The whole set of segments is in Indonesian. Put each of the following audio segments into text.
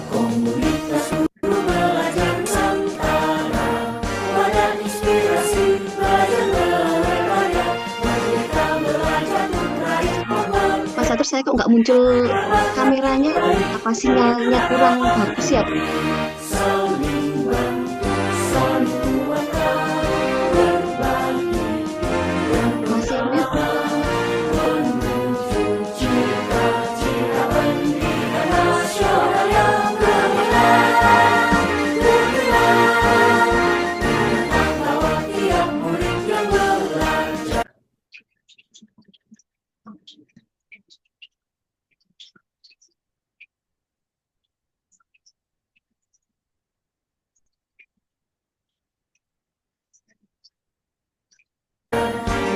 Komunitas guru belajar Nusantara, wadah inspirasi belajar berkarya, merdeka belajar meraih obor. Mas Satur, saya kok nggak muncul kameranya? Apa sinyalnya kurang bagus ya? Saling bantu, saling kuatkan, berbagi, Masih mute. menuju cita-cita pendidikan nasional yang gemilang, gemilang. Ingat bahwa tiap murid yang belajar.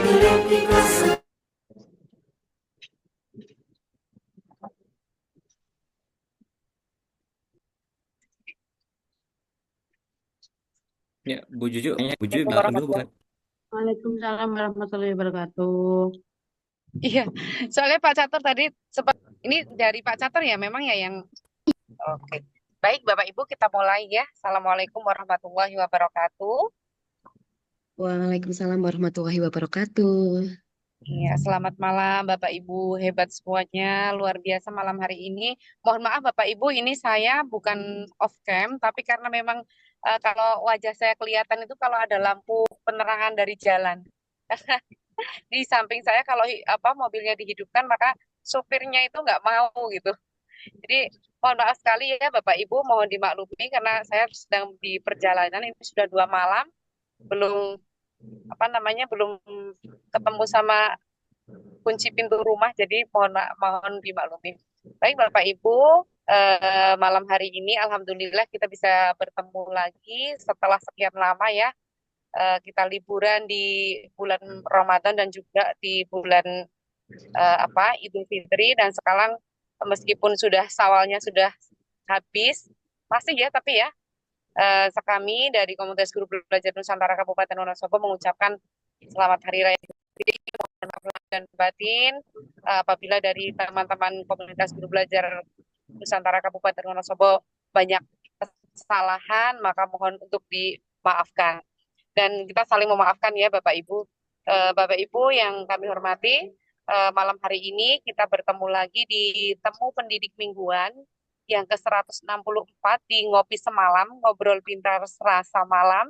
Miliki kesempatan. Ya, Bu Juju, kayaknya Bu Juju Assalamualaikum malam dulu bukan? warahmatullahi Waalaikumsalam warahmatullahi wabarakatuh. Iya, soalnya Pak Catur tadi sempat ini dari Pak Catur ya memang ya yang oke. Baik Bapak Ibu kita mulai ya. Assalamualaikum warahmatullahi wabarakatuh. Waalaikumsalam warahmatullahi wabarakatuh. Iya, selamat malam Bapak Ibu, hebat semuanya, luar biasa malam hari ini. Mohon maaf Bapak Ibu, ini saya bukan off cam, tapi karena memang kalau wajah saya kelihatan itu kalau ada lampu penerangan dari jalan. Di samping saya kalau mobilnya dihidupkan maka supirnya itu nggak mau gitu. Jadi mohon maaf sekali ya Bapak Ibu, mohon dimaklumi karena saya sedang di perjalanan ini sudah 2 malam belum belum ketemu sama kunci pintu rumah, jadi mohon dimaklumi. Baik Bapak Ibu, malam hari ini Alhamdulillah kita bisa bertemu lagi setelah sekian lama ya. Kita liburan di bulan Ramadan dan juga di bulan Idul Fitri, dan sekarang meskipun sudah sawalnya sudah habis masih ya, tapi ya kami dari Komunitas Guru Belajar Nusantara Kabupaten Wonosobo mengucapkan selamat Hari Raya Idul Fitri, mohon maaf lahir dan batin apabila dari teman-teman Komunitas Guru Belajar Nusantara Kabupaten Wonosobo banyak kesalahan, maka mohon untuk dimaafkan dan kita saling memaafkan ya Bapak Ibu. Bapak Ibu yang kami hormati, malam hari ini kita bertemu lagi di Temu Pendidik Mingguan yang ke-164 di Ngopi Semalam, Ngobrol Pintar Selasa Malam.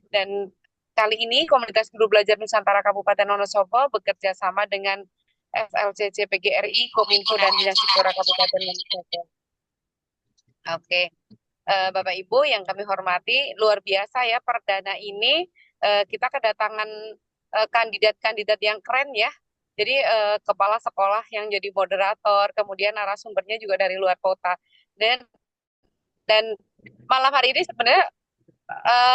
Dan kali ini Komunitas Guru Belajar Nusantara Kabupaten Wonosobo bekerja sama dengan FLCC PGRI, Kominfo, dan Dinas Sipora Kabupaten Wonosobo. Oke. Bapak Ibu yang kami hormati, luar biasa ya perdana ini kita kedatangan kandidat-kandidat yang keren ya. Jadi kepala sekolah yang jadi moderator, kemudian narasumbernya juga dari luar kota. Dan malam hari ini sebenarnya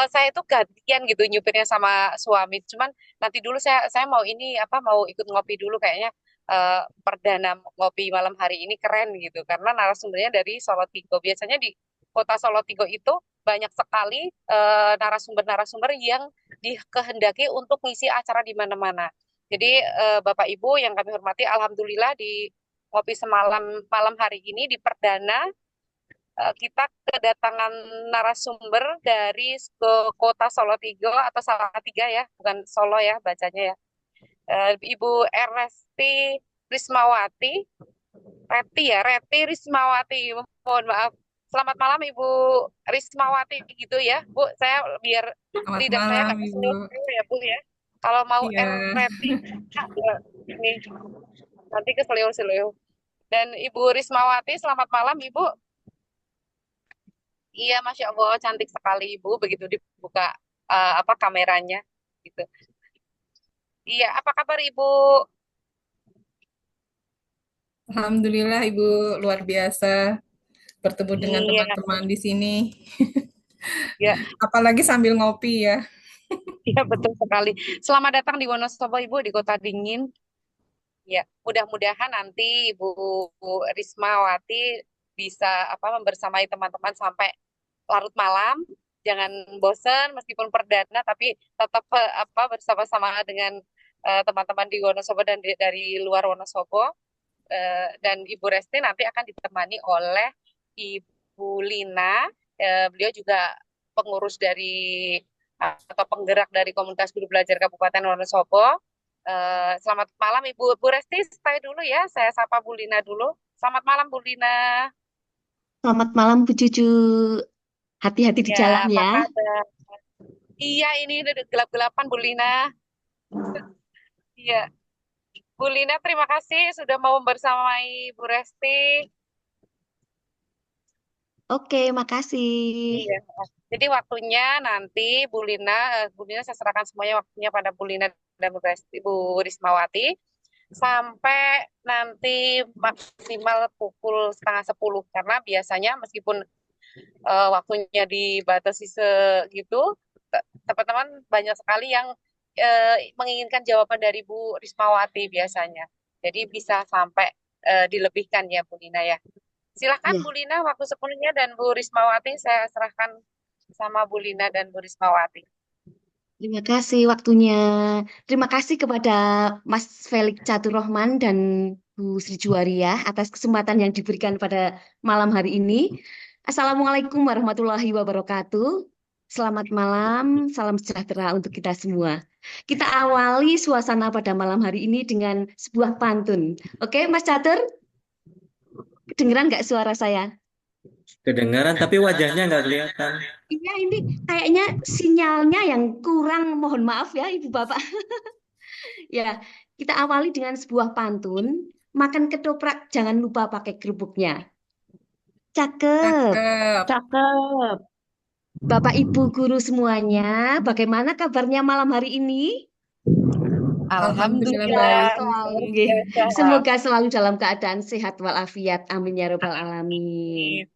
saya itu gantian gitu nyupirnya sama suami. Cuman nanti dulu saya mau ikut ngopi dulu kayaknya. Perdana ngopi malam hari ini keren gitu karena narasumbernya dari Solotigo. Biasanya di kota Solotigo itu banyak sekali narasumber-narasumber yang dikehendaki untuk ngisi acara di mana-mana. Jadi Bapak Ibu yang kami hormati, alhamdulillah di ngopi semalam malam hari ini di perdana kita kedatangan narasumber dari kota Solotigo atau Salatiga ya, bukan Solo ya bacanya ya. Ibu Resti Rismawati, Reti Rismawati, mohon maaf. Selamat malam Ibu Rismawati gitu ya, Bu. Saya biar Selamat lidah saya malam, nggak Ibu. keselio ya Bu ya. Kalau mau Iya, Reti, ini nanti keselio-selio. Dan Ibu Rismawati, selamat malam Ibu. Iya, Masya Allah, cantik sekali Ibu, begitu dibuka kameranya, gitu. Iya, apa kabar Ibu? Alhamdulillah Ibu luar biasa. bertemu dengan Iya, teman-teman di sini. ya, Apalagi sambil ngopi ya. iya betul sekali. Selamat datang di Wonosobo, Ibu, di kota dingin. Ya, mudah-mudahan nanti Ibu Rismawati bisa membersamai teman-teman sampai larut malam. Jangan bosen meskipun perdana, tapi tetap bersama-sama dengan teman-teman di Wonosobo dan dari luar Wonosobo. Dan Ibu Resti nanti akan ditemani oleh Ibu Lina. Beliau juga pengurus dari atau penggerak dari komunitas guru belajar Kabupaten Wonosobo. Selamat malam Ibu. Bu Resti, stay dulu ya. Saya sapa Bu Lina dulu. Selamat malam Bu Lina. Selamat malam Bu Cucu. Hati-hati di Ya, jalan apa ya. kabar? Iya, ini udah gelap-gelapan Bu Lina. Iya, Bu Lina terima kasih sudah mau bersamai Bu Resti. Oke, makasih. Iya. Jadi waktunya nanti Bu Lina saya serahkan semuanya waktunya pada Bu Lina dan Bu Rismawati sampai nanti maksimal pukul setengah 10 karena biasanya meskipun waktunya dibatasi segitu, teman-teman banyak sekali yang menginginkan jawaban dari Bu Rismawati biasanya. Jadi bisa sampai dilebihkan ya Bu Lina ya. Silahkan Ya, Bu Lina waktu sepenuhnya dan Bu Rismawati saya serahkan sama Bu Lina dan Bu Rismawati. terima kasih waktunya. Terima kasih kepada Mas Felix Caturrohman dan Bu Sri Juwaria atas kesempatan yang diberikan pada malam hari ini. Assalamualaikum warahmatullahi wabarakatuh. Selamat malam, salam sejahtera untuk kita semua. Kita awali suasana pada malam hari ini dengan sebuah pantun. Oke, Mas Catur, kedengeran nggak suara saya? Kedengaran tapi wajahnya nggak kelihatan. Iya, ini kayaknya sinyalnya yang kurang. Mohon maaf ya, Ibu Bapak. Ya, kita awali dengan sebuah pantun. Makan ketoprak, jangan lupa pakai kerupuknya. Cakep, Cakep. cakep. Bapak Ibu guru semuanya, bagaimana kabarnya malam hari ini? Alhamdulillah Alhamdulillah, baik. Selalu, luar nggih. biasa. Semoga selalu dalam keadaan sehat walafiat. Amin ya robbal alamin.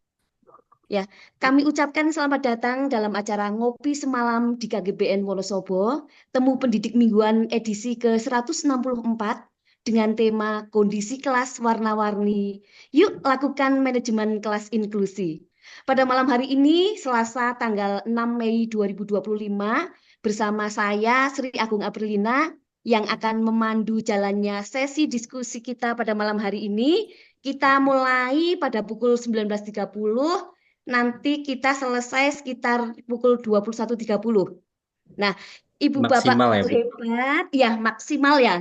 Ya, kami ucapkan selamat datang dalam acara Ngopi Semalam di KGBN Wonosobo, temu pendidik mingguan edisi ke-164 dengan tema Kondisi Kelas Warna-Warni. Yuk lakukan manajemen kelas inklusi. Pada malam hari ini, Selasa tanggal 6 Mei 2025, bersama saya Sri Agung Aprilina yang akan memandu jalannya sesi diskusi kita pada malam hari ini. Kita mulai pada pukul 19.30. Nanti kita selesai sekitar pukul 21.30. Nah, Ibu Bapak Maksimal ya, guru Bu. hebat, ya maksimal ya.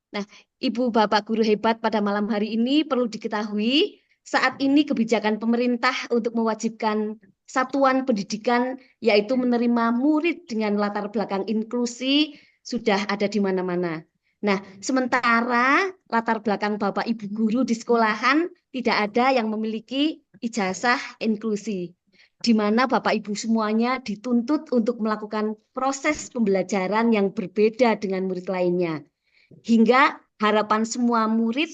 Nah, Ibu Bapak guru hebat pada malam hari ini perlu diketahui, saat ini kebijakan pemerintah untuk mewajibkan satuan pendidikan yaitu menerima murid dengan latar belakang inklusi sudah ada di mana-mana. Nah, sementara latar belakang Bapak Ibu guru di sekolahan tidak ada yang memiliki ijazah inklusi, di mana Bapak Ibu semuanya dituntut untuk melakukan proses pembelajaran yang berbeda dengan murid lainnya, hingga harapan semua murid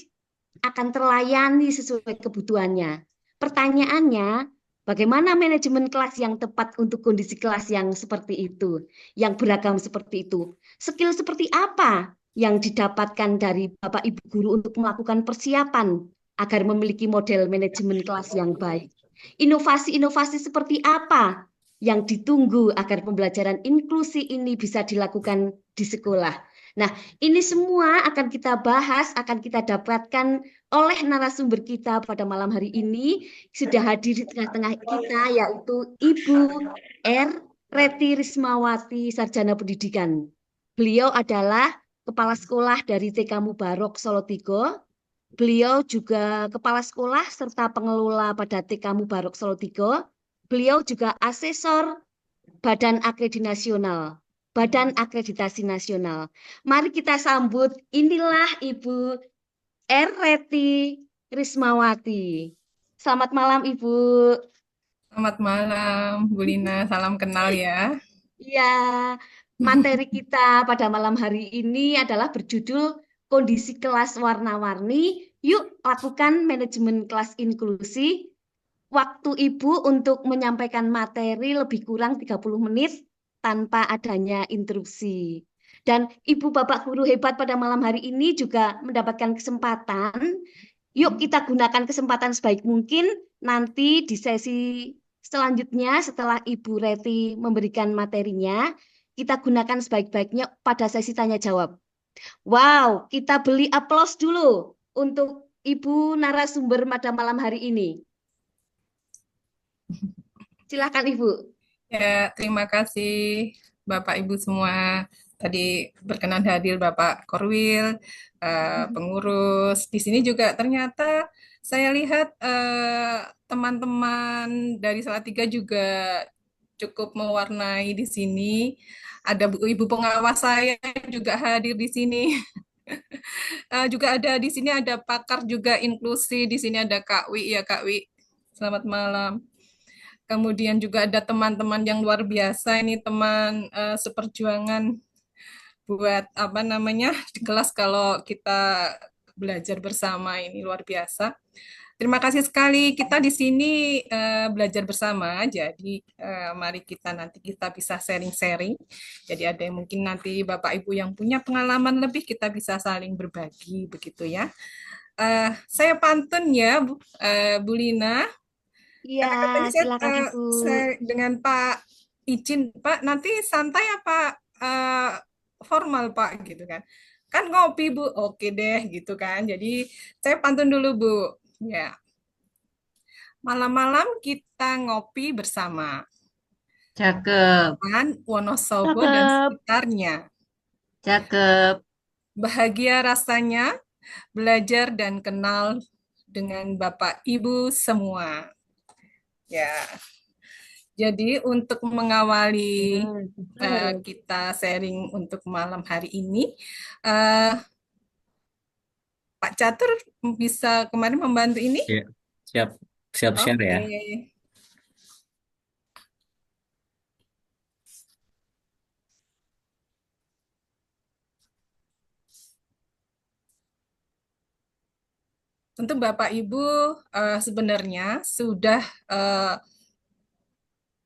akan terlayani sesuai kebutuhannya. Pertanyaannya, bagaimana manajemen kelas yang tepat untuk kondisi kelas yang seperti itu, yang beragam seperti itu? Skill seperti apa yang didapatkan dari Bapak Ibu guru untuk melakukan persiapan agar memiliki model manajemen kelas yang baik? Inovasi-inovasi seperti apa yang ditunggu agar pembelajaran inklusi ini bisa dilakukan di sekolah? Nah, ini semua akan kita bahas, akan kita dapatkan oleh narasumber kita pada malam hari ini. Sudah hadir di tengah-tengah kita, yaitu Ibu R. Reti Rismawati, Sarjana Pendidikan. Beliau adalah Kepala Sekolah dari TK Mubarok Solotigo. Beliau juga Kepala Sekolah serta pengelola pada TK Mubarok Solotigo. Beliau juga asesor Badan Akreditasi Nasional. Mari kita sambut, inilah Ibu R. Reti Rismawati. Selamat malam Ibu. Selamat malam, Bu Lina. Salam kenal ya. Ya, materi kita pada malam hari ini adalah berjudul Kondisi Kelas Warna-Warni. Yuk lakukan manajemen kelas inklusi. waktu Ibu untuk menyampaikan materi lebih kurang 30 menit tanpa adanya interupsi. Dan Ibu Bapak guru hebat pada malam hari ini juga mendapatkan kesempatan. Yuk kita gunakan kesempatan sebaik mungkin nanti di sesi selanjutnya setelah Ibu Reti memberikan materinya, kita gunakan sebaik-baiknya pada sesi tanya jawab. Wow, kita beli aplaus dulu untuk Ibu narasumber pada malam hari ini. Silakan Ibu. Ya, terima kasih Bapak Ibu semua. Tadi berkenan hadir Bapak Korwil, pengurus. Di sini juga ternyata saya lihat teman-teman dari Salatiga juga cukup mewarnai di sini. Ada ibu pengawas saya juga hadir di sini. Juga ada di sini ada pakar juga inklusi. Di sini ada Kak Wi ya Kak Wi. Selamat malam. Kemudian juga ada teman-teman yang luar biasa ini teman seperjuangan buat apa namanya di kelas kalau kita belajar bersama ini luar biasa. Terima kasih sekali kita di sini belajar bersama. Jadi mari kita nanti kita bisa sharing-sharing. Jadi ada yang mungkin nanti Bapak Ibu yang punya pengalaman lebih kita bisa saling berbagi begitu ya. Saya pantun ya Bu Lina. Iya, Karena katanya silakan Ibu. saya dengan Pak izin Pak nanti santai apa formal Pak gitu kan. Kan ngopi Bu, oke deh gitu kan. Jadi saya pantun dulu Bu. Ya, malam-malam kita ngopi bersama Cakep, kan Wonosobo dan Cakep. sekitarnya. cakep. Bahagia rasanya belajar dan kenal dengan Bapak Ibu semua. Ya, jadi untuk mengawali kita sharing untuk malam hari ini, eh, Pak Catur bisa kemarin membantu ini? Ya, siap, siap share Oke. ya. Tentu Bapak Ibu sebenarnya sudah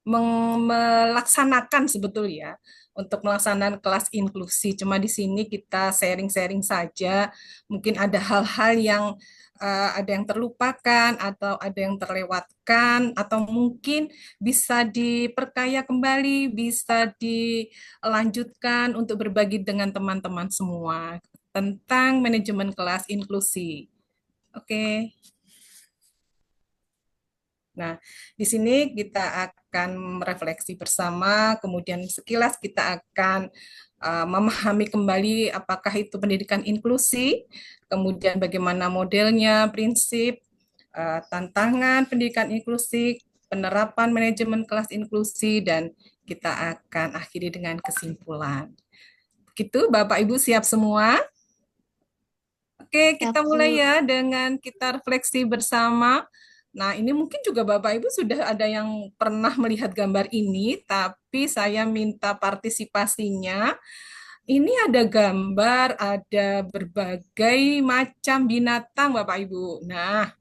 melaksanakan sebetulnya untuk melaksanakan kelas inklusi. Cuma di sini kita sharing-sharing saja. Mungkin ada hal-hal yang ada yang terlupakan atau ada yang terlewatkan atau mungkin bisa diperkaya kembali, bisa dilanjutkan untuk berbagi dengan teman-teman semua tentang manajemen kelas inklusi. Oke. Nah, di sini kita akan merefleksi bersama, kemudian sekilas kita akan memahami kembali apakah itu pendidikan inklusi, kemudian bagaimana modelnya, prinsip, tantangan pendidikan inklusi, penerapan manajemen kelas inklusi, dan kita akan akhiri dengan kesimpulan. Begitu, Bapak Ibu siap semua? Oke, kita mulai ya dengan kita refleksi bersama. Nah, ini mungkin juga Bapak Ibu sudah ada yang pernah melihat gambar ini, tapi saya minta partisipasinya. Ini ada gambar, ada berbagai macam binatang Bapak Ibu. Nah,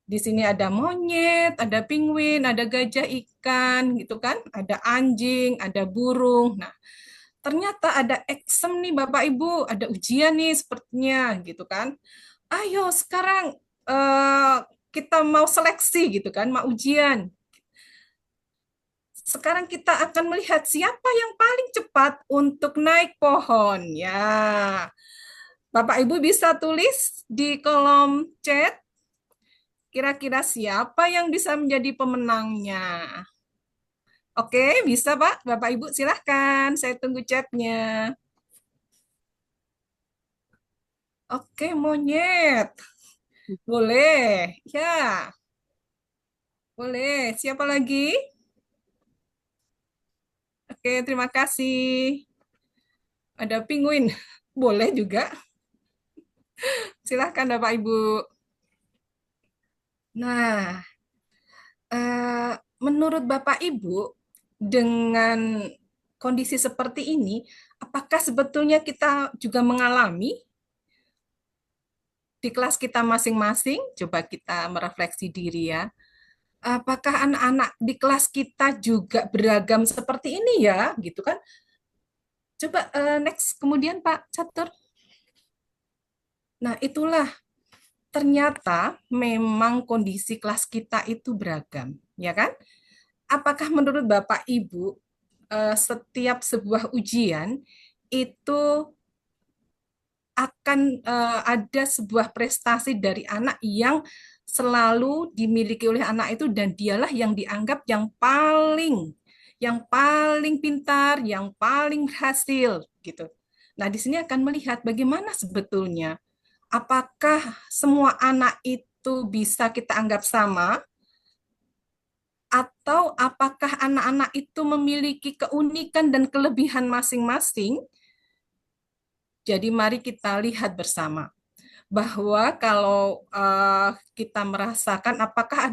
di sini ada monyet, ada penguin, ada gajah ikan, gitu kan? Ada anjing, ada burung. Nah, ternyata ada exam nih Bapak Ibu, ada ujian nih sepertinya gitu kan. Ayo sekarang kita mau seleksi gitu kan, mau ujian. Sekarang kita akan melihat siapa yang paling cepat untuk naik pohon. Ya, Bapak Ibu bisa tulis di kolom chat kira-kira siapa yang bisa menjadi pemenangnya. Oke, bisa Pak, Bapak Ibu silahkan, saya tunggu chatnya. Oke, monyet. Boleh. Ya, boleh. Siapa lagi? Oke, terima kasih. Ada penguin. Boleh juga. Silahkan Bapak Ibu. Nah, menurut Bapak Ibu, dengan kondisi seperti ini, apakah sebetulnya kita juga mengalami di kelas kita masing-masing? Coba kita merefleksi diri ya. apakah anak-anak di kelas kita juga beragam seperti ini ya, gitu kan? Coba next kemudian Pak Catur. Nah, itulah ternyata memang kondisi kelas kita itu beragam, ya kan? Apakah menurut Bapak Ibu setiap sebuah ujian itu akan ada sebuah prestasi dari anak yang selalu dimiliki oleh anak itu dan dialah yang dianggap yang paling pintar, yang paling berhasil gitu. Nah, di sini akan melihat bagaimana sebetulnya apakah semua anak itu bisa kita anggap sama atau apakah anak-anak itu memiliki keunikan dan kelebihan masing-masing. Jadi mari kita lihat bersama bahwa kalau kita merasakan apakah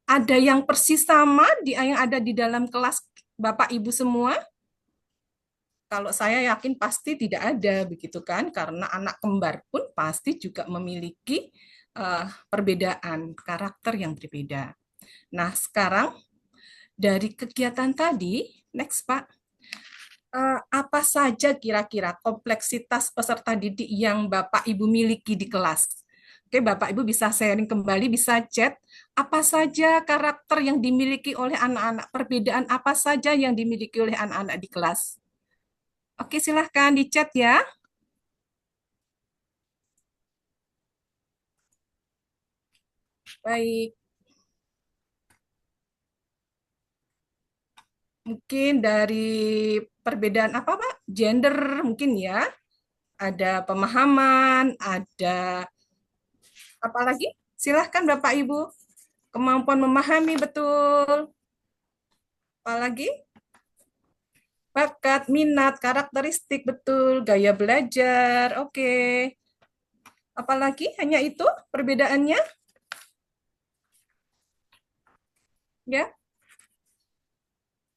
ada yang persis sama yang ada di dalam kelas Bapak Ibu semua. Kalau saya yakin pasti tidak ada begitu kan, karena anak kembar pun pasti juga memiliki perbedaan karakter yang berbeda. Nah, sekarang dari kegiatan tadi, next Pak, apa saja kira-kira kompleksitas peserta didik yang Bapak Ibu miliki di kelas? Oke, Bapak Ibu bisa sharing kembali, bisa chat apa saja karakter yang dimiliki oleh anak-anak, perbedaan apa saja yang dimiliki oleh anak-anak di kelas. Oke, silahkan di chat ya. Baik, mungkin dari perbedaan apa Pak? Gender mungkin ya. Ada pemahaman, ada apa lagi? Silahkan Bapak Ibu. Kemampuan memahami betul. Apalagi? Bakat, minat, karakteristik betul, gaya belajar. Oke. Apalagi? Hanya itu perbedaannya? Ya.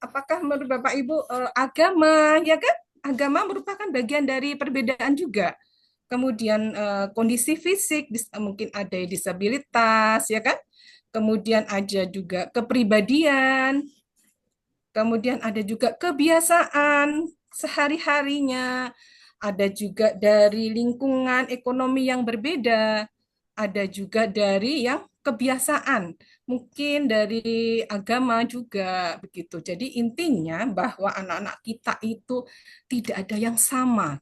Apakah menurut Bapak Ibu agama, ya kan? Agama merupakan bagian dari perbedaan juga. Kemudian kondisi fisik, mungkin ada disabilitas, ya kan? Kemudian ada juga kepribadian, kemudian ada juga kebiasaan sehari-harinya, ada juga dari lingkungan ekonomi yang berbeda, ada juga dari yang kebiasaan, mungkin dari agama juga begitu. Jadi intinya bahwa anak-anak kita itu tidak ada yang sama.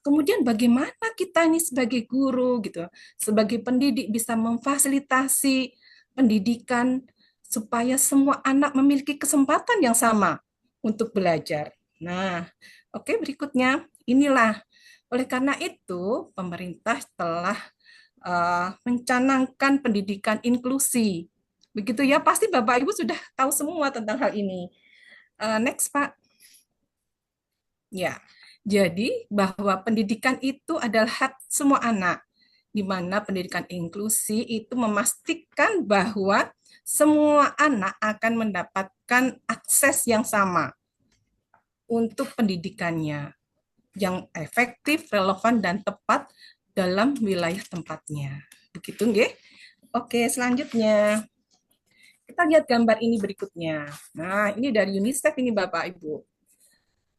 Kemudian bagaimana kita ini sebagai guru gitu, sebagai pendidik bisa memfasilitasi pendidikan supaya semua anak memiliki kesempatan yang sama untuk belajar. Nah, oke berikutnya inilah. Oleh karena itu, pemerintah telah mencanangkan pendidikan inklusi. Begitu ya, pasti Bapak Ibu sudah tahu semua tentang hal ini. Next, Pak. Ya, jadi bahwa pendidikan itu adalah hak semua anak, di mana pendidikan inklusi itu memastikan bahwa semua anak akan mendapatkan akses yang sama untuk pendidikannya, yang efektif, relevan, dan tepat dalam wilayah tempatnya. Begitu, nggih? Oke, selanjutnya kita lihat gambar ini berikutnya. Nah, ini dari UNICEF ini Bapak Ibu.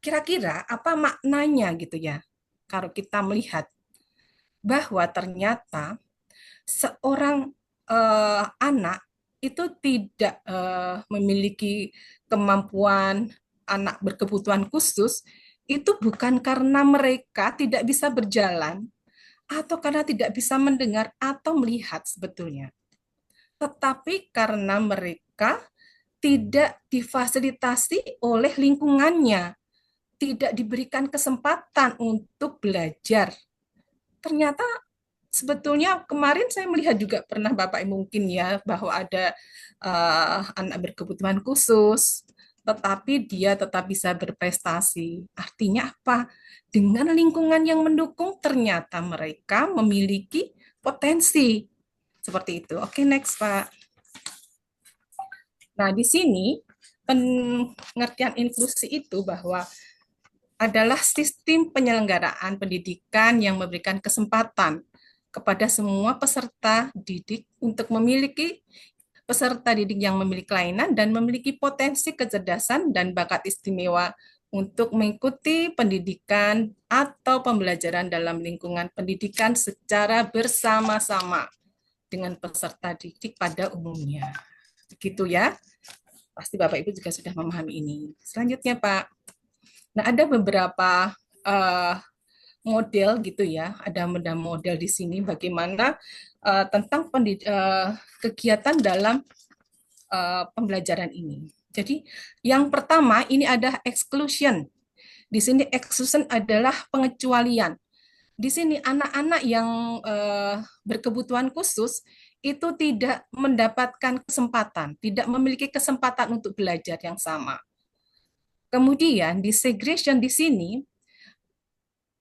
Kira-kira apa maknanya gitu ya? Kalau kita melihat bahwa ternyata seorang anak itu tidak memiliki kemampuan, anak berkebutuhan khusus, itu bukan karena mereka tidak bisa berjalan atau karena tidak bisa mendengar atau melihat sebetulnya, tetapi karena mereka tidak difasilitasi oleh lingkungannya, tidak diberikan kesempatan untuk belajar. Ternyata sebetulnya kemarin saya melihat juga pernah Bapak mungkin ya bahwa ada anak berkebutuhan khusus, tetapi dia tetap bisa berprestasi. Artinya apa? Dengan lingkungan yang mendukung, ternyata mereka memiliki potensi. Seperti itu. Oke, next Pak. Nah, di sini pengertian inklusi itu bahwa adalah sistem penyelenggaraan pendidikan yang memberikan kesempatan kepada semua peserta didik untuk memiliki peserta didik yang memiliki kelainan dan memiliki potensi kecerdasan dan bakat istimewa untuk mengikuti pendidikan atau pembelajaran dalam lingkungan pendidikan secara bersama-sama dengan peserta didik pada umumnya. Begitu ya. Pasti Bapak Ibu juga sudah memahami ini. Selanjutnya Pak. Nah, ada beberapa model gitu ya. Ada model di sini bagaimana tentang kegiatan dalam pembelajaran ini. Jadi yang pertama ini ada exclusion. Di sini exclusion adalah pengecualian. Di sini anak-anak yang berkebutuhan khusus itu tidak mendapatkan kesempatan, tidak memiliki kesempatan untuk belajar yang sama. Kemudian di segregation di sini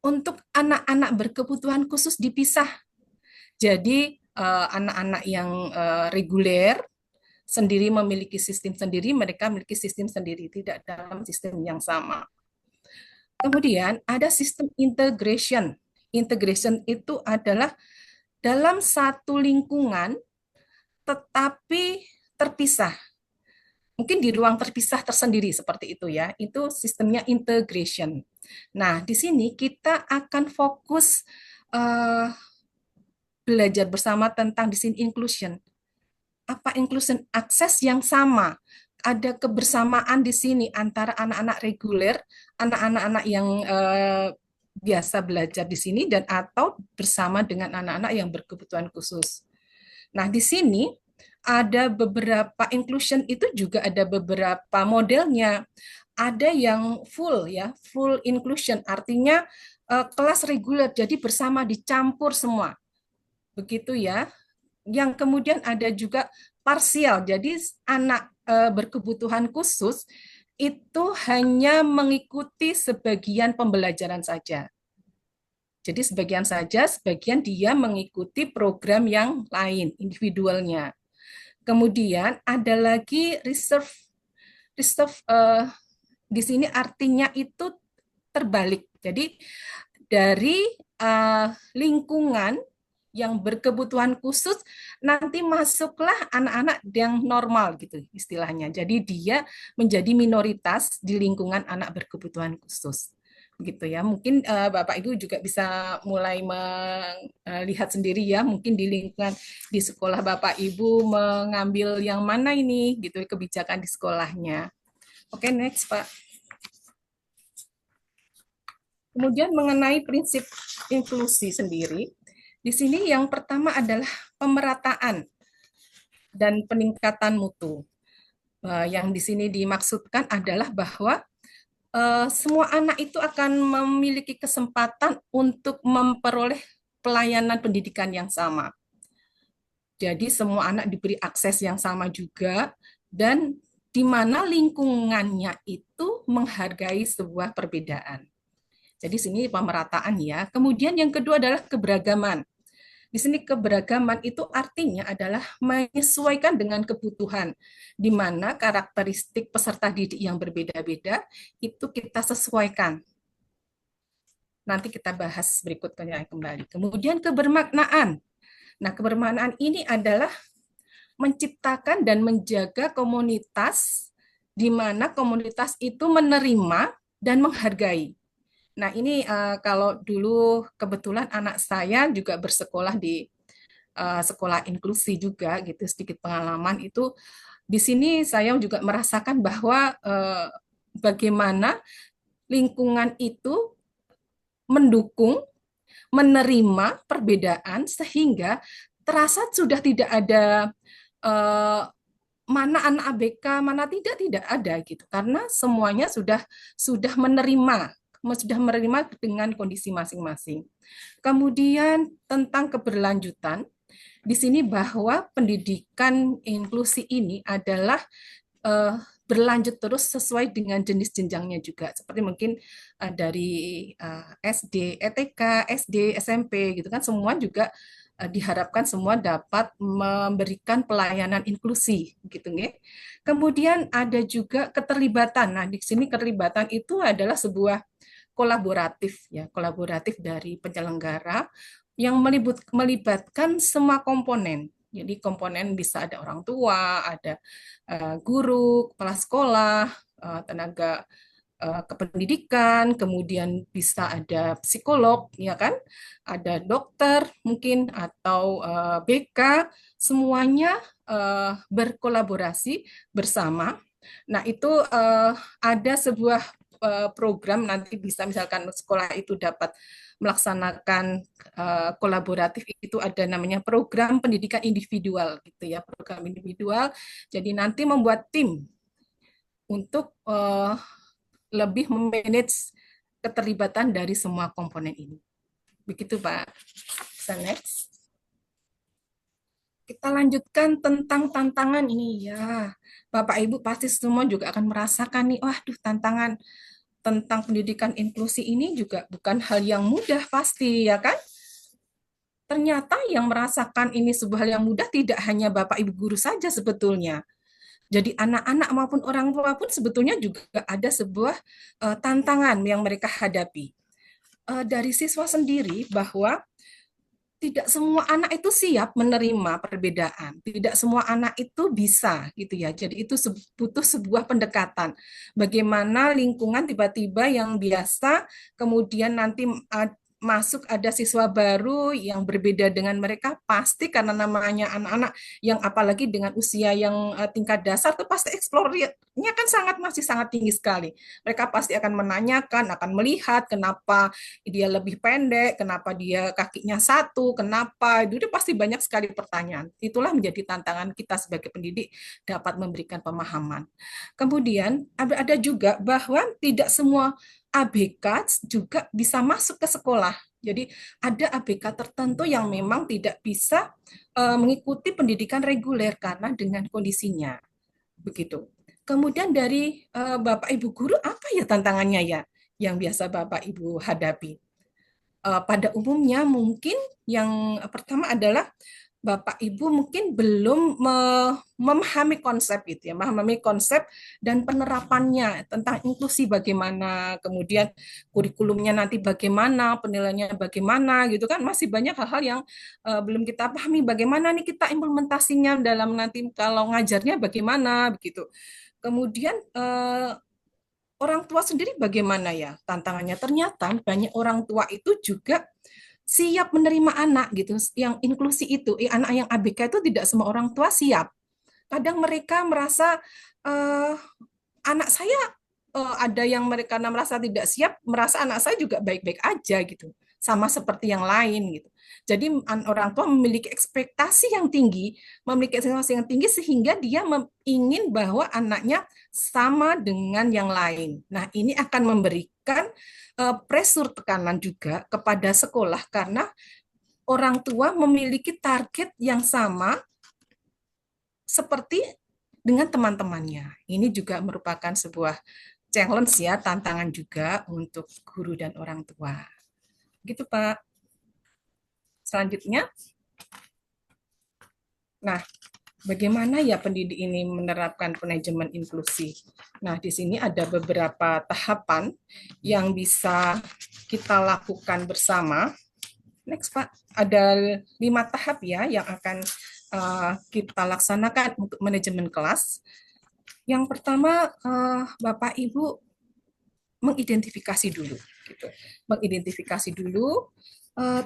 untuk anak-anak berkebutuhan khusus dipisah. Jadi anak-anak yang reguler sendiri memiliki sistem sendiri, mereka memiliki sistem sendiri, tidak dalam sistem yang sama. Kemudian ada sistem integration. Integration itu adalah dalam satu lingkungan tetapi terpisah. Mungkin di ruang terpisah tersendiri seperti itu ya. Itu sistemnya integration. Nah, di sini kita akan fokus belajar bersama tentang di sini inclusion. Apa inclusion? Akses yang sama. Ada kebersamaan di sini antara anak-anak reguler, anak-anak yang biasa belajar di sini, dan atau bersama dengan anak-anak yang berkebutuhan khusus. Nah, di sini ada beberapa inclusion itu juga ada beberapa modelnya. Ada yang full ya, full inclusion, artinya kelas reguler, jadi bersama dicampur semua. Begitu ya. Yang kemudian ada juga parsial, jadi anak berkebutuhan khusus itu hanya mengikuti sebagian pembelajaran saja. Jadi sebagian saja, sebagian dia mengikuti program yang lain, individualnya. Kemudian ada lagi reserve di sini artinya itu terbalik. Jadi dari lingkungan yang berkebutuhan khusus nanti masuklah anak-anak yang normal gitu istilahnya. Jadi dia menjadi minoritas di lingkungan anak berkebutuhan khusus. Begitu ya. Mungkin Bapak Ibu juga bisa mulai melihat sendiri ya, mungkin di lingkungan di sekolah Bapak Ibu mengambil yang mana ini gitu kebijakan di sekolahnya. Oke, next Pak. Kemudian mengenai prinsip inklusi sendiri, di sini yang pertama adalah pemerataan dan peningkatan mutu. Yang di sini dimaksudkan adalah bahwa semua anak itu akan memiliki kesempatan untuk memperoleh pelayanan pendidikan yang sama. Jadi semua anak diberi akses yang sama juga, dan di mana lingkungannya itu menghargai sebuah perbedaan. Jadi sini pemerataan ya. Kemudian yang kedua adalah keberagaman. Di sini keberagaman itu artinya adalah menyesuaikan dengan kebutuhan, di mana karakteristik peserta didik yang berbeda-beda itu kita sesuaikan. Nanti kita bahas berikutnya kembali. Kemudian kebermaknaan. Nah, kebermaknaan ini adalah menciptakan dan menjaga komunitas, di mana komunitas itu menerima dan menghargai. Nah, ini kalau dulu kebetulan anak saya juga bersekolah di sekolah inklusi juga gitu, sedikit pengalaman itu di sini saya juga merasakan bahwa bagaimana lingkungan itu mendukung, menerima perbedaan sehingga terasa sudah tidak ada mana anak ABK, mana tidak ada gitu, karena semuanya sudah menerima dengan kondisi masing-masing. Kemudian tentang keberlanjutan, di sini bahwa pendidikan inklusi ini adalah berlanjut terus sesuai dengan jenis jenjangnya juga. Seperti mungkin dari SD, ETK, SD, SMP gitu kan, semua juga diharapkan semua dapat memberikan pelayanan inklusi gitu nggih. Kemudian ada juga keterlibatan. Nah, di sini keterlibatan itu adalah sebuah kolaboratif ya, kolaboratif dari penyelenggara yang melibatkan semua komponen. Jadi komponen bisa ada orang tua, ada guru, kepala sekolah, tenaga kependidikan, kemudian bisa ada psikolog, ya kan? Ada dokter mungkin atau BK, semuanya berkolaborasi bersama. Nah, itu ada sebuah program nanti bisa misalkan sekolah itu dapat melaksanakan kolaboratif itu ada namanya program pendidikan individual gitu ya, program individual. Jadi nanti membuat tim untuk lebih memanage keterlibatan dari semua komponen ini. Begitu, Pak. Bisa next. Kita lanjutkan tentang tantangan ini ya. Bapak Ibu pasti semua juga akan merasakan nih, waduh tantangan tentang pendidikan inklusi ini juga bukan hal yang mudah pasti ya kan? Ternyata yang merasakan ini sebuah hal yang mudah tidak hanya Bapak Ibu guru saja sebetulnya. Jadi anak-anak maupun orang tua pun sebetulnya juga ada sebuah tantangan yang mereka hadapi. Dari siswa sendiri bahwa tidak semua anak itu siap menerima perbedaan. Tidak semua anak itu bisa gitu ya. Jadi itu butuh sebuah pendekatan. Bagaimana lingkungan tiba-tiba yang biasa kemudian nanti masuk ada siswa baru yang berbeda dengan mereka pasti karena namanya anak-anak yang apalagi dengan usia yang tingkat dasar itu pasti eksplorasinya kan masih sangat tinggi sekali. Mereka pasti akan menanyakan, akan melihat kenapa dia lebih pendek, kenapa dia kakinya satu, kenapa, itu pasti banyak sekali pertanyaan. Itulah menjadi tantangan kita sebagai pendidik dapat memberikan pemahaman. Kemudian ada juga bahwa tidak semua ABK juga bisa masuk ke sekolah. Jadi ada ABK tertentu yang memang tidak bisa mengikuti pendidikan reguler karena dengan kondisinya. Begitu. Kemudian dari Bapak Ibu guru apa ya tantangannya ya yang biasa Bapak Ibu hadapi? Pada umumnya mungkin yang pertama adalah Bapak Ibu mungkin belum memahami konsep itu ya, memahami konsep dan penerapannya tentang inklusi bagaimana, kemudian kurikulumnya nanti bagaimana, penilaiannya bagaimana gitu kan, masih banyak hal-hal yang belum kita pahami bagaimana nih kita implementasinya dalam nanti kalau ngajarnya bagaimana begitu. Kemudian orang tua sendiri bagaimana ya tantangannya? Ternyata banyak orang tua itu juga siap menerima anak gitu, yang inklusi itu, anak yang ABK itu tidak semua orang tua siap. Kadang mereka merasa anak saya ada yang mereka merasa tidak siap, merasa anak saya juga baik-baik aja gitu, sama seperti yang lain gitu. Jadi orang tua memiliki ekspektasi yang tinggi, sehingga dia ingin bahwa anaknya sama dengan yang lain. Nah, ini akan memberikan pressure tekanan juga kepada sekolah karena orang tua memiliki target yang sama seperti dengan teman-temannya. Ini juga merupakan sebuah challenge ya, tantangan juga untuk guru dan orang tua. Gitu, Pak. Selanjutnya, nah, bagaimana ya pendidik ini menerapkan manajemen inklusi? Nah, di sini ada beberapa tahapan yang bisa kita lakukan bersama. Next, Pak. Ada 5 tahap ya yang akan kita laksanakan untuk manajemen kelas. Yang pertama, Bapak Ibu mengidentifikasi dulu. Gitu. Mengidentifikasi dulu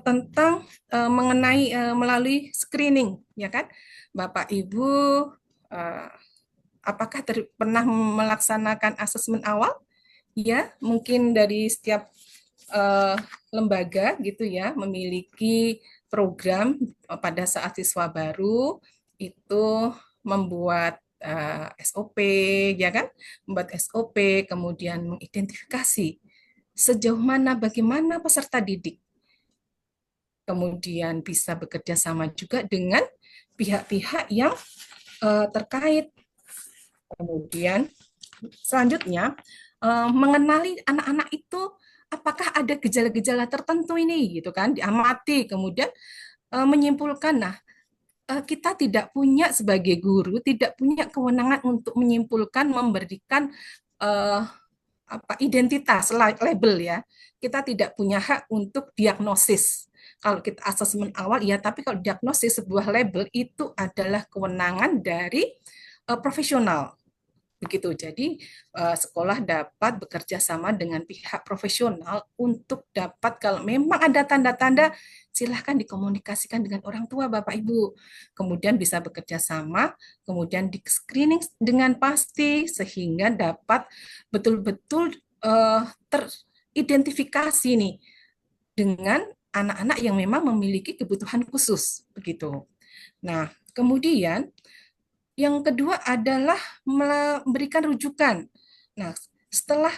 tentang mengenai melalui screening, ya kan? Bapak Ibu apakah pernah melaksanakan asesmen awal? Ya, mungkin dari setiap lembaga gitu ya memiliki program pada saat siswa baru itu membuat SOP, ya kan? Membuat SOP, kemudian mengidentifikasi sejauh mana bagaimana peserta didik. Kemudian bisa bekerja sama juga dengan pihak-pihak yang terkait. Kemudian selanjutnya mengenali anak-anak itu apakah ada gejala-gejala tertentu ini gitu kan, diamati, kemudian menyimpulkan. Nah, kita tidak punya sebagai guru tidak punya kewenangan untuk menyimpulkan, memberikan identitas label ya. Kita tidak punya hak untuk diagnosis. Kalau kita asesmen awal ya, tapi kalau diagnosis sebuah label itu adalah kewenangan dari profesional. Begitu. Jadi sekolah dapat bekerja sama dengan pihak profesional untuk dapat kalau memang ada tanda-tanda silahkan dikomunikasikan dengan orang tua Bapak Ibu. Kemudian bisa bekerja sama, kemudian di screening dengan pasti sehingga dapat betul-betul teridentifikasi nih dengan anak-anak yang memang memiliki kebutuhan khusus begitu. Nah, kemudian yang kedua adalah memberikan rujukan. Nah, setelah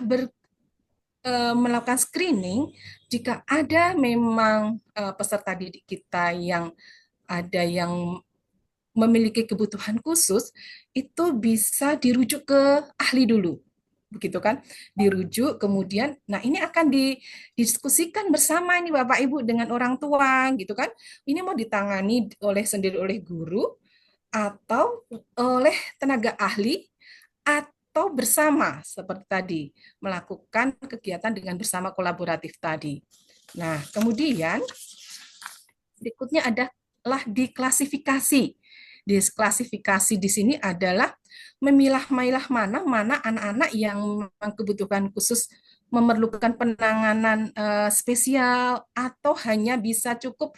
melakukan screening, jika ada memang peserta didik kita yang ada yang memiliki kebutuhan khusus, itu bisa dirujuk ke ahli dulu. Begitu kan? Dirujuk, kemudian, nah ini akan didiskusikan bersama ini Bapak Ibu dengan orang tua, gitu kan? Ini mau ditangani sendiri oleh guru, atau oleh tenaga ahli atau bersama seperti tadi melakukan kegiatan dengan bersama kolaboratif tadi. Nah, kemudian berikutnya adalah diklasifikasi. Disklasifikasi di sini adalah memilah-milah mana anak-anak yang memang kebutuhan khusus memerlukan penanganan spesial atau hanya bisa cukup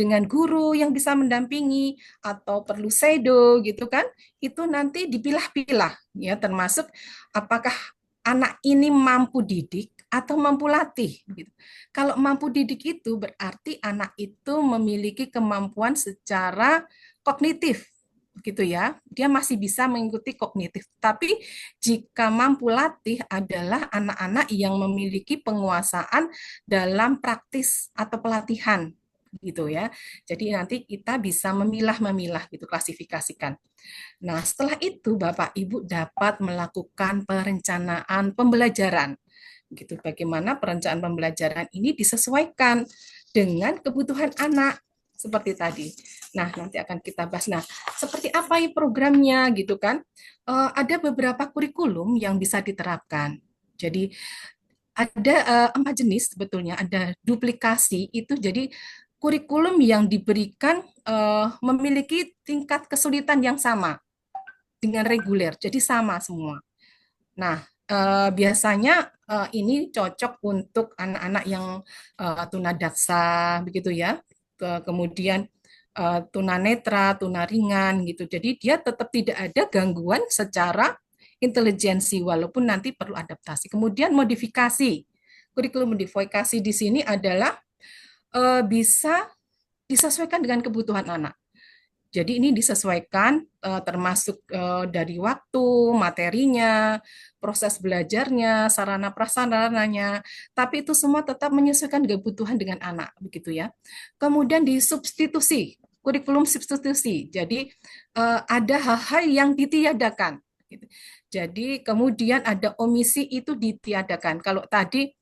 dengan guru yang bisa mendampingi atau perlu shadow gitu kan, itu nanti dipilah-pilah ya, termasuk apakah anak ini mampu didik atau mampu latih gitu. Kalau mampu didik itu berarti anak itu memiliki kemampuan secara kognitif gitu ya, dia masih bisa mengikuti kognitif. Tapi jika mampu latih adalah anak-anak yang memiliki penguasaan dalam praktis atau pelatihan gitu ya. Jadi nanti kita bisa memilah-memilah gitu, klasifikasikan. Nah, setelah itu Bapak Ibu dapat melakukan perencanaan pembelajaran. Gitu. Bagaimana perencanaan pembelajaran ini disesuaikan dengan kebutuhan anak seperti tadi. Nah, nanti akan kita bahas. Nah, seperti apa programnya gitu kan? Ada beberapa kurikulum yang bisa diterapkan. Jadi ada 4 jenis sebetulnya. Ada duplikasi itu jadi kurikulum yang diberikan memiliki tingkat kesulitan yang sama dengan reguler. Jadi sama semua. Nah, biasanya ini cocok untuk anak-anak yang tunadaksa begitu ya. Kemudian tunanetra, tunaringan gitu. Jadi dia tetap tidak ada gangguan secara intelijensi walaupun nanti perlu adaptasi. Kemudian modifikasi. Kurikulum modifikasi di sini adalah bisa disesuaikan dengan kebutuhan anak. Jadi ini disesuaikan termasuk dari waktu, materinya, proses belajarnya, sarana prasarananya, tapi itu semua tetap menyesuaikan kebutuhan dengan anak, begitu ya. Kemudian disubstitusi, kurikulum substitusi. Jadi ada hal-hal yang ditiadakan. Gitu. Jadi kemudian ada omisi itu ditiadakan. Kalau tadi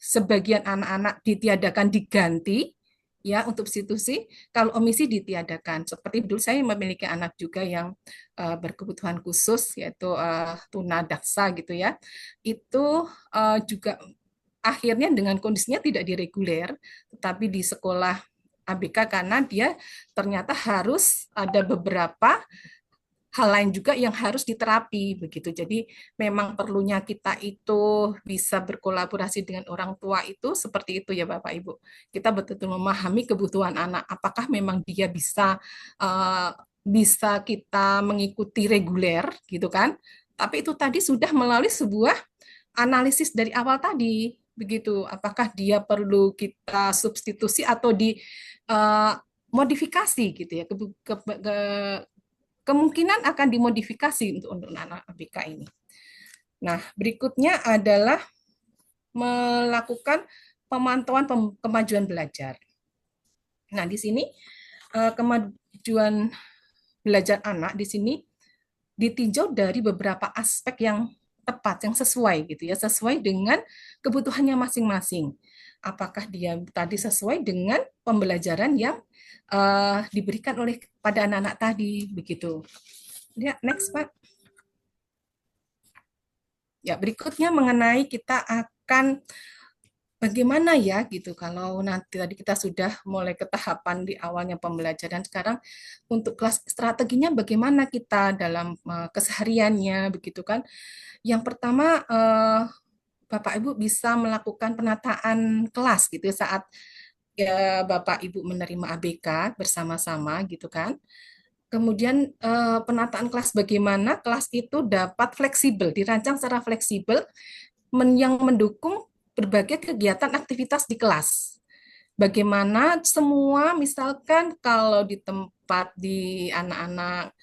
sebagian anak-anak ditiadakan diganti, ya untuk substitusi, kalau omisi ditiadakan. Seperti dulu saya memiliki anak juga yang berkebutuhan khusus yaitu tunadaksa gitu ya. Itu juga akhirnya dengan kondisinya tidak direguler, tetapi di sekolah ABK karena dia ternyata harus ada beberapa hal lain juga yang harus diterapi begitu. Jadi memang perlunya kita itu bisa berkolaborasi dengan orang tua itu seperti itu ya Bapak Ibu. Kita betul-betul memahami kebutuhan anak. Apakah memang dia bisa kita mengikuti reguler gitu kan? Tapi itu tadi sudah melalui sebuah analisis dari awal tadi begitu. Apakah dia perlu kita substitusi atau di modifikasi gitu ya kemungkinan akan dimodifikasi untuk anak ABK ini. Nah, berikutnya adalah melakukan pemantauan kemajuan belajar. Nah, di sini kemajuan belajar anak di sini ditinjau dari beberapa aspek yang tepat, yang sesuai gitu ya, sesuai dengan kebutuhannya masing-masing. Apakah dia tadi sesuai dengan pembelajaran yang diberikan oleh pada anak-anak tadi begitu. Ya, next Pak. Ya, berikutnya mengenai kita akan bagaimana ya gitu kalau nanti tadi kita sudah mulai ke tahapan di awalnya pembelajaran, sekarang untuk kelas strateginya bagaimana kita dalam kesehariannya begitu kan. Yang pertama Bapak Ibu bisa melakukan penataan kelas gitu saat ya Bapak Ibu menerima ABK bersama-sama gitu kan. Kemudian penataan kelas bagaimana kelas itu dapat fleksibel, dirancang secara fleksibel yang mendukung berbagai kegiatan aktivitas di kelas. Bagaimana semua misalkan kalau di tempat di anak-anak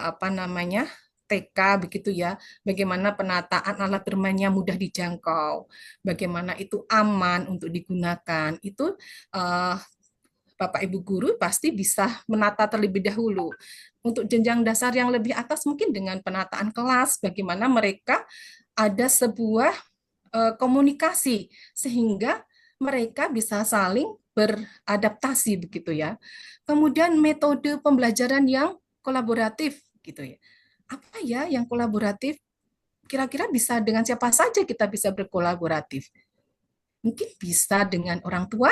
apa namanya TK begitu ya, bagaimana penataan alat bermainnya mudah dijangkau, bagaimana itu aman untuk digunakan, itu eh, Bapak Ibu guru pasti bisa menata terlebih dahulu. Untuk jenjang dasar yang lebih atas mungkin dengan penataan kelas, bagaimana mereka ada sebuah komunikasi sehingga mereka bisa saling beradaptasi begitu ya. Kemudian metode pembelajaran yang kolaboratif gitu ya. Apa ya yang kolaboratif? Kira-kira bisa dengan siapa saja kita bisa berkolaboratif? Mungkin bisa dengan orang tua,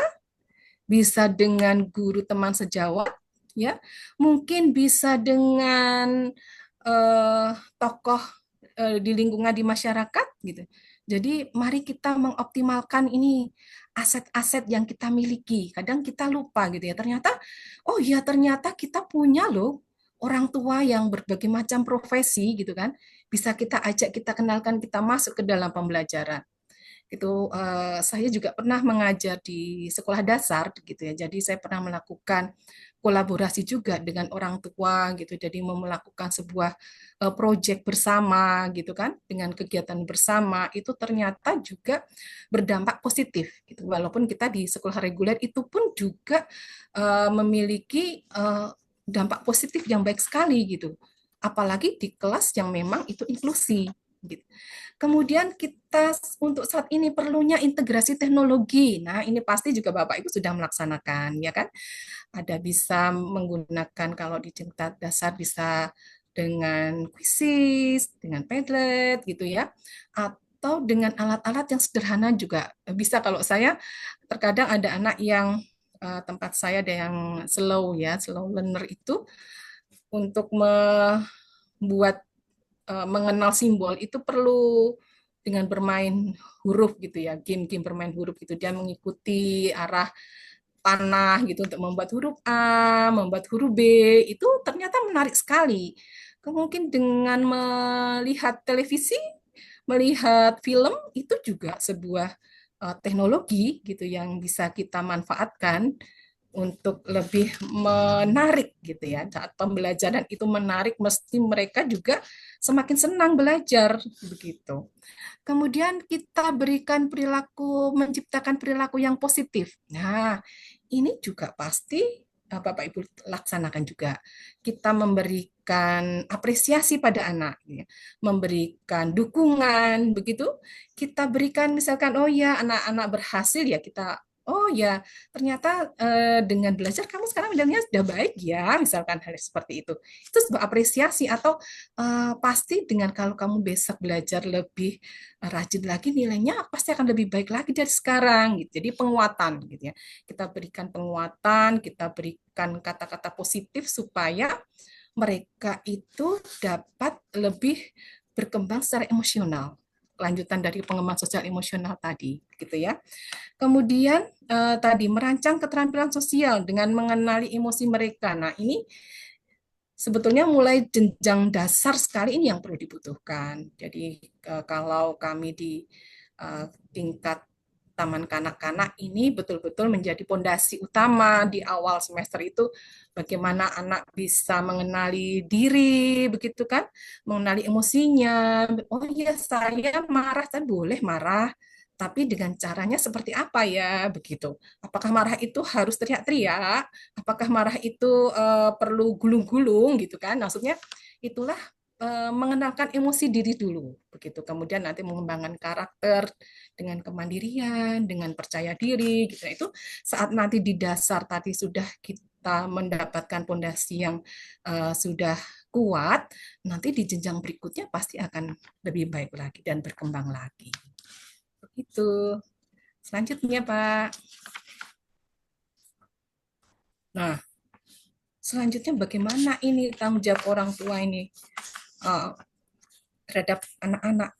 bisa dengan guru teman sejawat, ya, mungkin bisa dengan tokoh di lingkungan di masyarakat, gitu. Jadi mari kita mengoptimalkan ini aset-aset yang kita miliki. Kadang kita lupa gitu ya. Ternyata, oh ya ternyata kita punya loh orang tua yang berbagai macam profesi gitu kan. Bisa kita ajak, kita kenalkan, kita masuk ke dalam pembelajaran itu saya juga pernah mengajar di sekolah dasar gitu ya. Jadi saya pernah melakukan kolaborasi juga dengan orang tua gitu. Jadi melakukan sebuah proyek bersama gitu kan dengan kegiatan bersama itu ternyata juga berdampak positif gitu. Walaupun kita di sekolah reguler itu pun juga memiliki dampak positif yang baik sekali gitu. Apalagi di kelas yang memang itu inklusi gitu. Kemudian kita untuk saat ini perlunya integrasi teknologi. Nah, ini pasti juga Bapak Ibu sudah melaksanakan, ya kan? Ada bisa menggunakan kalau di tingkat dasar bisa dengan Quizzes, dengan Padlet gitu ya. Atau dengan alat-alat yang sederhana juga bisa. Kalau saya terkadang ada anak yang tempat saya ada yang slow ya, slow learner itu untuk membuat mengenal simbol itu perlu dengan bermain huruf gitu ya, game-game bermain huruf gitu. Dia mengikuti arah panah gitu untuk membuat huruf A, membuat huruf B, itu ternyata menarik sekali. Mungkin dengan melihat televisi, melihat film itu juga sebuah teknologi gitu yang bisa kita manfaatkan untuk lebih menarik gitu ya. Saat pembelajaran itu menarik, mesti mereka juga semakin senang belajar begitu. Kemudian kita berikan perilaku, menciptakan perilaku yang positif. Nah, ini juga pasti Bapak Ibu laksanakan juga. Kita memberikan apresiasi pada anak, ya. Memberikan dukungan, begitu. Kita berikan misalkan, oh ya anak-anak berhasil ya kita, oh ya ternyata dengan belajar kamu sekarang nilainya sudah baik ya, misalkan hal seperti itu. Itu sebuah apresiasi atau pasti dengan kalau kamu besok belajar lebih rajin lagi nilainya pasti akan lebih baik lagi dari sekarang gitu. Jadi penguatan gitu ya. Kita berikan penguatan, kita berikan kata-kata positif supaya mereka itu dapat lebih berkembang secara emosional. Lanjutan dari pengembangan sosial emosional tadi gitu ya. Kemudian tadi merancang keterampilan sosial dengan mengenali emosi mereka. Nah, ini sebetulnya mulai jenjang dasar sekali ini yang perlu dibutuhkan. Jadi kalau kami di tingkat taman kanak-kanak ini betul-betul menjadi pondasi utama di awal semester itu bagaimana anak bisa mengenali diri begitu kan, mengenali emosinya. Oh iya saya marah, saya boleh marah, tapi dengan caranya seperti apa ya begitu. Apakah marah itu harus teriak-teriak? Apakah marah itu perlu gulung-gulung gitu kan? Maksudnya itulah mengenalkan emosi diri dulu begitu. Kemudian nanti mengembangkan karakter dengan kemandirian, dengan percaya diri gitu. Itu saat nanti di dasar tadi sudah kita mendapatkan pondasi yang sudah kuat, nanti di jenjang berikutnya pasti akan lebih baik lagi dan berkembang lagi. Begitu. Selanjutnya, Pak. Nah, selanjutnya bagaimana ini tanggung jawab orang tua ini terhadap anak-anak?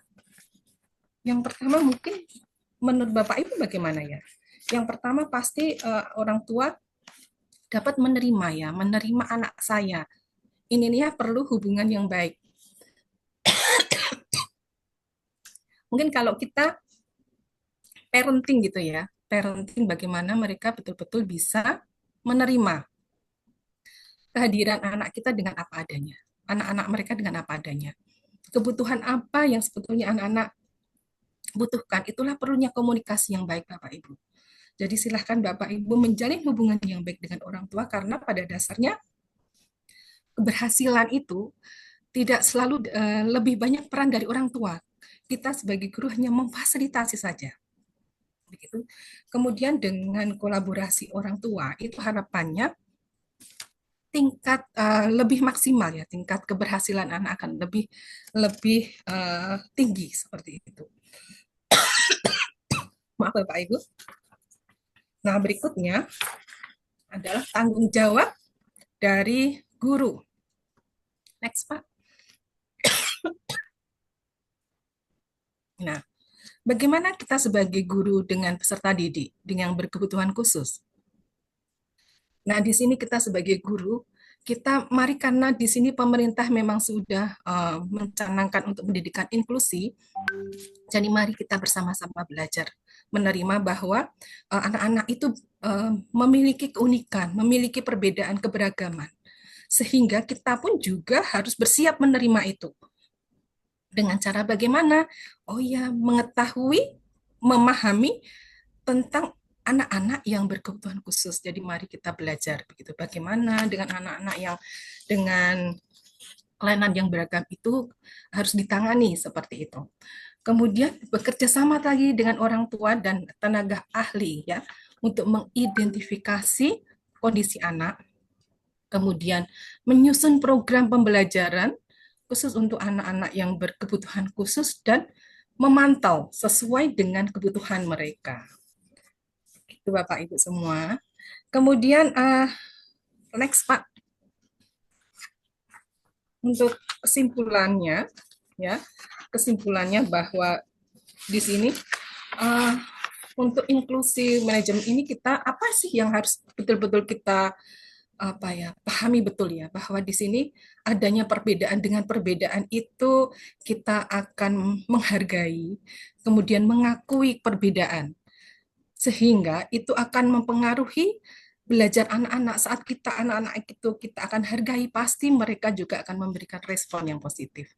Yang pertama mungkin menurut Bapak Ibu bagaimana ya? Yang pertama pasti orang tua dapat menerima anak saya. Ini nih ya perlu hubungan yang baik. Mungkin kalau kita parenting gitu ya, parenting bagaimana mereka betul-betul bisa menerima kehadiran anak kita dengan apa adanya, anak-anak mereka dengan apa adanya. Kebutuhan apa yang sebetulnya anak-anak butuhkan, itulah perlunya komunikasi yang baik Bapak Ibu. Jadi silahkan Bapak Ibu menjalin hubungan yang baik dengan orang tua karena pada dasarnya keberhasilan itu tidak selalu lebih banyak peran dari orang tua. Kita sebagai guru hanya memfasilitasi saja. Begitu. Kemudian dengan kolaborasi orang tua itu harapannya tingkat lebih maksimal ya, tingkat keberhasilan anak akan lebih tinggi seperti itu. Maaf Bapak Ibu. Nah, berikutnya adalah tanggung jawab dari guru. Next, Pak. Nah, bagaimana kita sebagai guru dengan peserta didik dengan berkebutuhan khusus? Nah, di sini kita sebagai guru, mari karena di sini pemerintah memang sudah mencanangkan untuk pendidikan inklusi, jadi mari kita bersama-sama belajar, menerima bahwa anak-anak itu memiliki keunikan, memiliki perbedaan keberagaman, sehingga kita pun juga harus bersiap menerima itu. Dengan cara bagaimana? Oh ya, mengetahui, memahami tentang anak-anak yang berkebutuhan khusus. Jadi mari kita belajar begitu. Bagaimana dengan anak-anak yang dengan kelainan yang beragam itu harus ditangani seperti itu. Kemudian bekerja sama lagi dengan orang tua dan tenaga ahli ya untuk mengidentifikasi kondisi anak. Kemudian menyusun program pembelajaran khusus untuk anak-anak yang berkebutuhan khusus dan memantau sesuai dengan kebutuhan mereka. Itu Bapak Ibu semua. Kemudian next Pak. Untuk kesimpulannya ya, kesimpulannya bahwa di sini untuk inklusi manajemen ini kita apa sih yang harus betul-betul kita pahami betul ya, bahwa di sini adanya perbedaan, dengan perbedaan itu kita akan menghargai, kemudian mengakui perbedaan, sehingga itu akan mempengaruhi belajar anak-anak. Saat anak-anak itu kita akan hargai, pasti mereka juga akan memberikan respon yang positif.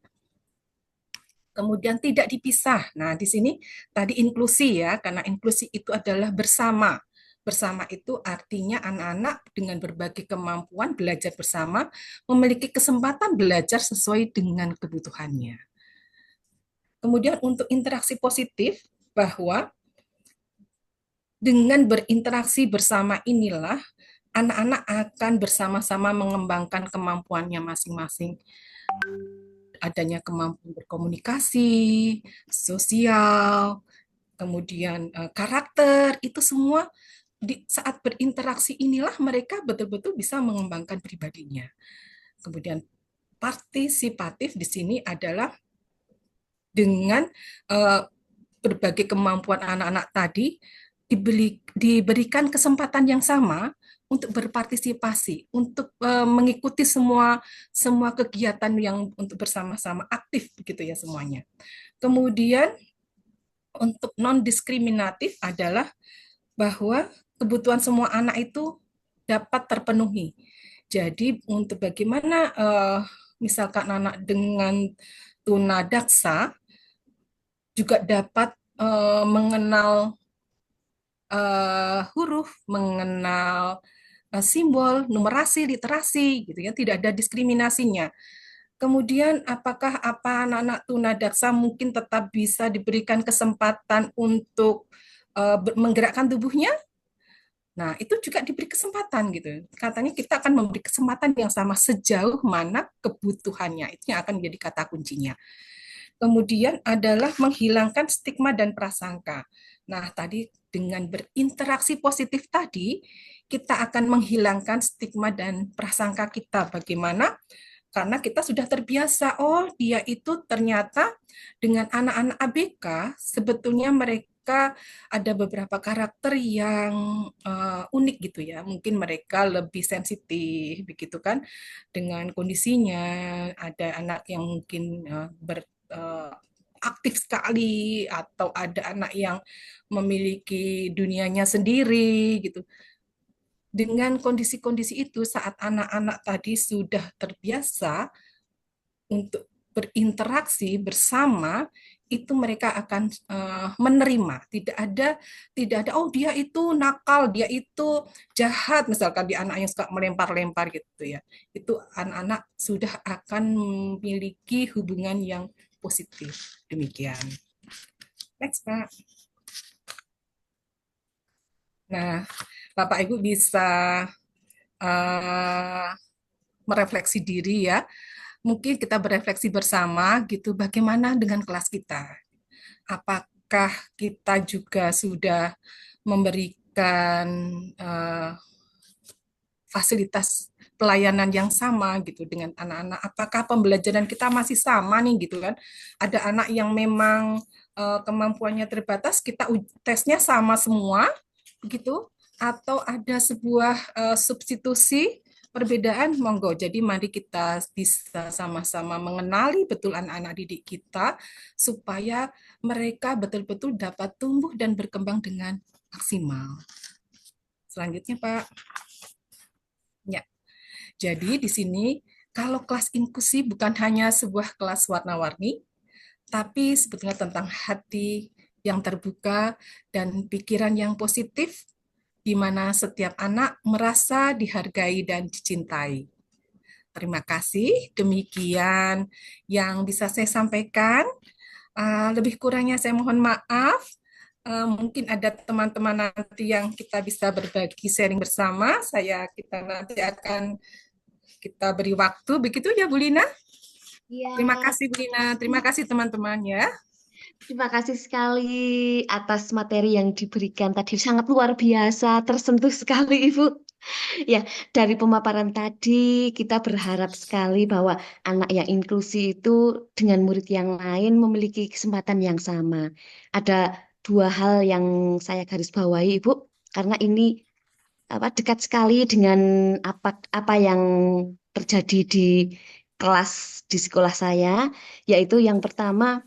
Kemudian tidak dipisah. Nah, di sini tadi inklusi ya, karena inklusi itu adalah bersama. Bersama itu artinya anak-anak dengan berbagai kemampuan belajar bersama, memiliki kesempatan belajar sesuai dengan kebutuhannya. Kemudian untuk interaksi positif, bahwa dengan berinteraksi bersama inilah anak-anak akan bersama-sama mengembangkan kemampuannya masing-masing. Adanya kemampuan berkomunikasi, sosial, kemudian karakter, itu semua saat berinteraksi inilah mereka betul-betul bisa mengembangkan pribadinya. Kemudian partisipatif di sini adalah dengan berbagai kemampuan anak-anak tadi diberikan kesempatan yang sama untuk berpartisipasi, untuk mengikuti semua kegiatan yang untuk bersama-sama aktif begitu ya semuanya. Kemudian untuk non diskriminatif adalah bahwa kebutuhan semua anak itu dapat terpenuhi. Jadi untuk bagaimana misalkan anak dengan tunadaksa juga dapat mengenal huruf, mengenal simbol, numerasi, literasi, gitu ya, tidak ada diskriminasinya. Kemudian apakah anak-anak tunadaksa mungkin tetap bisa diberikan kesempatan untuk menggerakkan tubuhnya? Nah, itu juga diberi kesempatan gitu. Katanya kita akan memberi kesempatan yang sama sejauh mana kebutuhannya. Itu yang akan menjadi kata kuncinya. Kemudian adalah menghilangkan stigma dan prasangka. Nah, tadi dengan berinteraksi positif tadi, kita akan menghilangkan stigma dan prasangka kita. Bagaimana? Karena kita sudah terbiasa, oh dia itu ternyata dengan anak-anak ABK, sebetulnya mereka ada beberapa karakter yang unik gitu ya. Mungkin mereka lebih sensitif, begitu kan, dengan kondisinya. Ada anak yang mungkin aktif sekali, atau ada anak yang memiliki dunianya sendiri gitu. Dengan kondisi-kondisi itu, saat anak-anak tadi sudah terbiasa untuk berinteraksi bersama, itu mereka akan menerima. Tidak ada oh dia itu nakal, dia itu jahat, misalkan di anak yang suka melempar-lempar gitu ya. Itu anak-anak sudah akan memiliki hubungan yang positif. Demikian. Next, Pak. Nah, Bapak Ibu bisa uh, merefleksi diri ya. Mungkin kita berefleksi bersama gitu, bagaimana dengan kelas kita? Apakah kita juga sudah memberikan uh, fasilitas pelayanan yang sama gitu dengan anak-anak? Apakah pembelajaran kita masih sama nih gitu kan? Ada anak yang memang kemampuannya terbatas, kita tesnya sama semua begitu, atau ada sebuah substitusi perbedaan, monggo. Jadi mari kita bisa sama-sama mengenali betul anak-anak didik kita supaya mereka betul-betul dapat tumbuh dan berkembang dengan maksimal. Selanjutnya, Pak. Ya. Jadi di sini kalau kelas inklusi bukan hanya sebuah kelas warna-warni, tapi sebetulnya tentang hati yang terbuka dan pikiran yang positif, di mana setiap anak merasa dihargai dan dicintai. Terima kasih. Demikian yang bisa saya sampaikan. Lebih kurangnya saya mohon maaf. Mungkin ada teman-teman nanti yang kita bisa berbagi sharing bersama. Kita nanti akan kita beri waktu. Begitu ya, Bu Lina? Iya, Terima kasih, Bu Lina. Terima kasih, teman-teman ya. terima kasih sekali atas materi yang diberikan tadi. Sangat luar biasa, tersentuh sekali, Ibu. Ya, dari pemaparan tadi kita berharap sekali bahwa anak yang inklusi itu dengan murid yang lain memiliki kesempatan yang sama. Ada dua hal yang saya garis bawahi, Ibu, karena ini dekat sekali dengan apa yang terjadi di kelas di sekolah saya, yaitu yang pertama,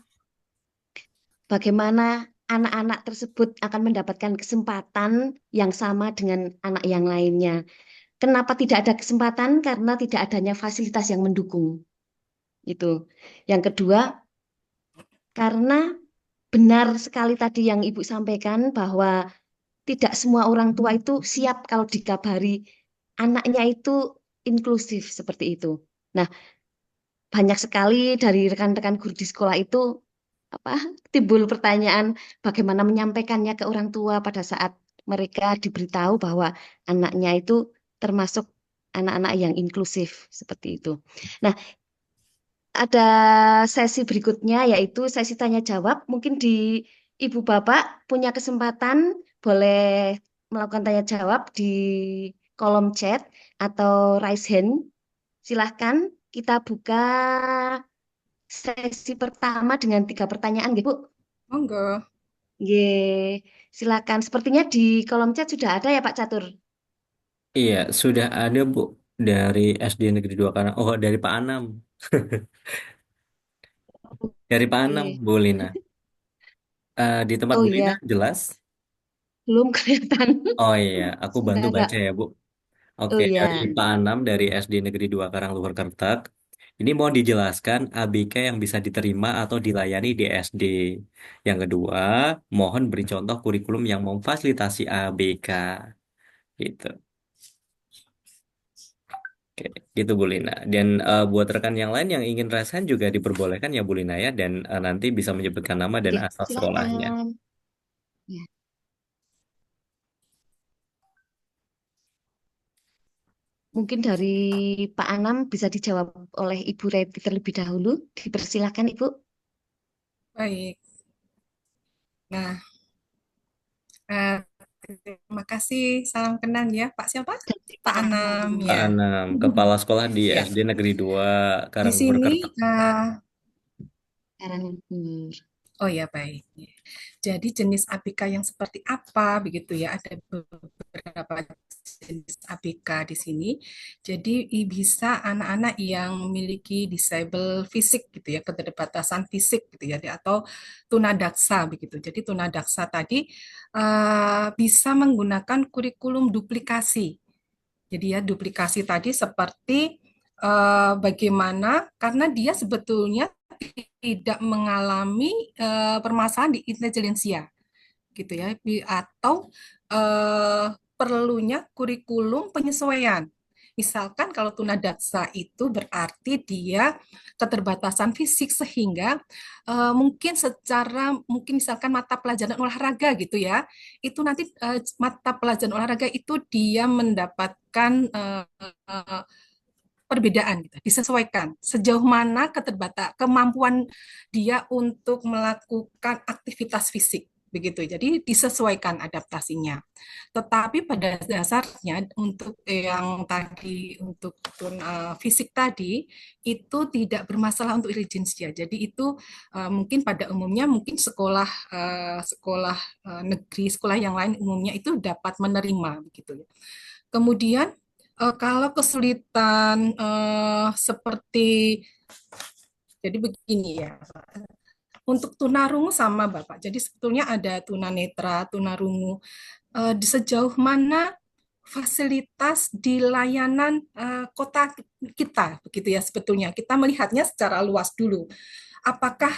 bagaimana anak-anak tersebut akan mendapatkan kesempatan yang sama dengan anak yang lainnya. Kenapa tidak ada kesempatan? Karena tidak adanya fasilitas yang mendukung. Itu. Yang kedua, karena benar sekali tadi yang Ibu sampaikan bahwa tidak semua orang tua itu siap kalau dikabari anaknya itu inklusif seperti itu. Nah, banyak sekali dari rekan-rekan guru di sekolah itu apa timbul pertanyaan bagaimana menyampaikannya ke orang tua pada saat mereka diberitahu bahwa anaknya itu termasuk anak-anak yang inklusif seperti itu. Nah, ada sesi berikutnya yaitu sesi tanya jawab. Mungkin di Ibu Bapak punya kesempatan boleh melakukan tanya jawab di kolom chat atau raise hand. Silahkan kita buka sesi pertama dengan 3 pertanyaan, gitu, Bu. Monggo. Ye, silakan. Sepertinya di kolom chat sudah ada ya Pak Catur. Iya, sudah ada Bu dari SD Negeri 2 Karang. Oh, dari Pak Anam. Dari Pak Anam, Oke. Bu Lina. Di tempat Oh Bu Lina iya, jelas? belum kelihatan. Oh iya, aku Sudah bantu agak. baca ya Bu. Oh Oke, dari iya. Pak Anam dari SD Negeri 2 Karang Luhur Kertek. Ini mohon dijelaskan ABK yang bisa diterima atau dilayani di SD. Yang kedua, mohon beri contoh kurikulum yang memfasilitasi ABK. Gitu. Oke, gitu Bu Lina. Dan buat rekan yang lain yang ingin rasain juga diperbolehkan ya Bu Lina ya. Dan nanti bisa menyebutkan nama dan Oke, asal sekolahnya. silakan. Ya. Mungkin dari Pak Anam bisa dijawab oleh Ibu Reti terlebih dahulu. Dipersilakan Ibu. Baik. Nah, Eh, Terima kasih. Salam kenal ya, Pak siapa? Jadi Pak Pak Anam Anam. Pak ya. Anam, Kepala Sekolah di Ya, SD Negeri 2 di Karanglebar sini Kertek. Karanglebar. oh ya baik. Jadi jenis ABK yang seperti apa begitu ya? Ada beberapa jenis ABK di sini. Jadi bisa anak-anak yang memiliki disable fisik gitu ya, keterbatasan fisik gitu ya, atau tunadaksa begitu. Jadi tunadaksa tadi bisa menggunakan kurikulum duplikasi. Jadi ya duplikasi tadi seperti bagaimana karena dia sebetulnya tidak mengalami permasalahan di intelijensia gitu ya atau perlunya kurikulum penyesuaian. Misalkan kalau tunadaksa itu berarti dia keterbatasan fisik sehingga mungkin secara mungkin misalkan mata pelajaran olahraga gitu ya, itu nanti mata pelajaran olahraga itu dia mendapatkan perbedaan gitu, disesuaikan sejauh mana kemampuan dia untuk melakukan aktivitas fisik begitu. Jadi disesuaikan adaptasinya. Tetapi pada dasarnya untuk yang tadi untuk fisik tadi itu tidak bermasalah untuk urgensia. Jadi itu mungkin pada umumnya mungkin sekolah negeri, sekolah yang lain umumnya itu dapat menerima begitu ya. Kemudian kalau kesulitan seperti jadi begini ya, untuk tunarungu sama Bapak. Jadi sebetulnya ada tunanetra, tunarungu. Di sejauh mana fasilitas di layanan kota kita, begitu ya sebetulnya. Kita melihatnya secara luas dulu. Apakah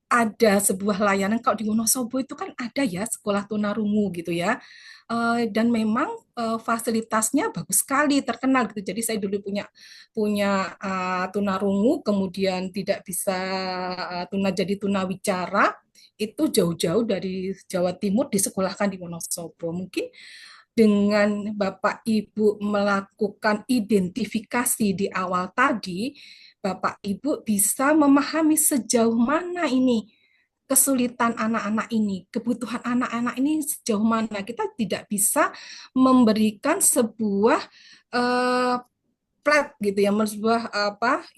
ada sebuah layanan kalau di Wonosobo itu kan ada ya sekolah tunarungu gitu ya. Dan memang fasilitasnya bagus sekali terkenal gitu. Jadi saya dulu punya punya tunarungu kemudian tidak bisa jadi tunawicara itu jauh-jauh dari Jawa Timur disekolahkan di Wonosobo. Mungkin dengan Bapak Ibu melakukan identifikasi di awal tadi, Bapak Ibu bisa memahami sejauh mana ini kesulitan anak-anak ini, kebutuhan anak-anak ini sejauh mana. Kita tidak bisa memberikan sebuah eh, plat gitu ya, sebuah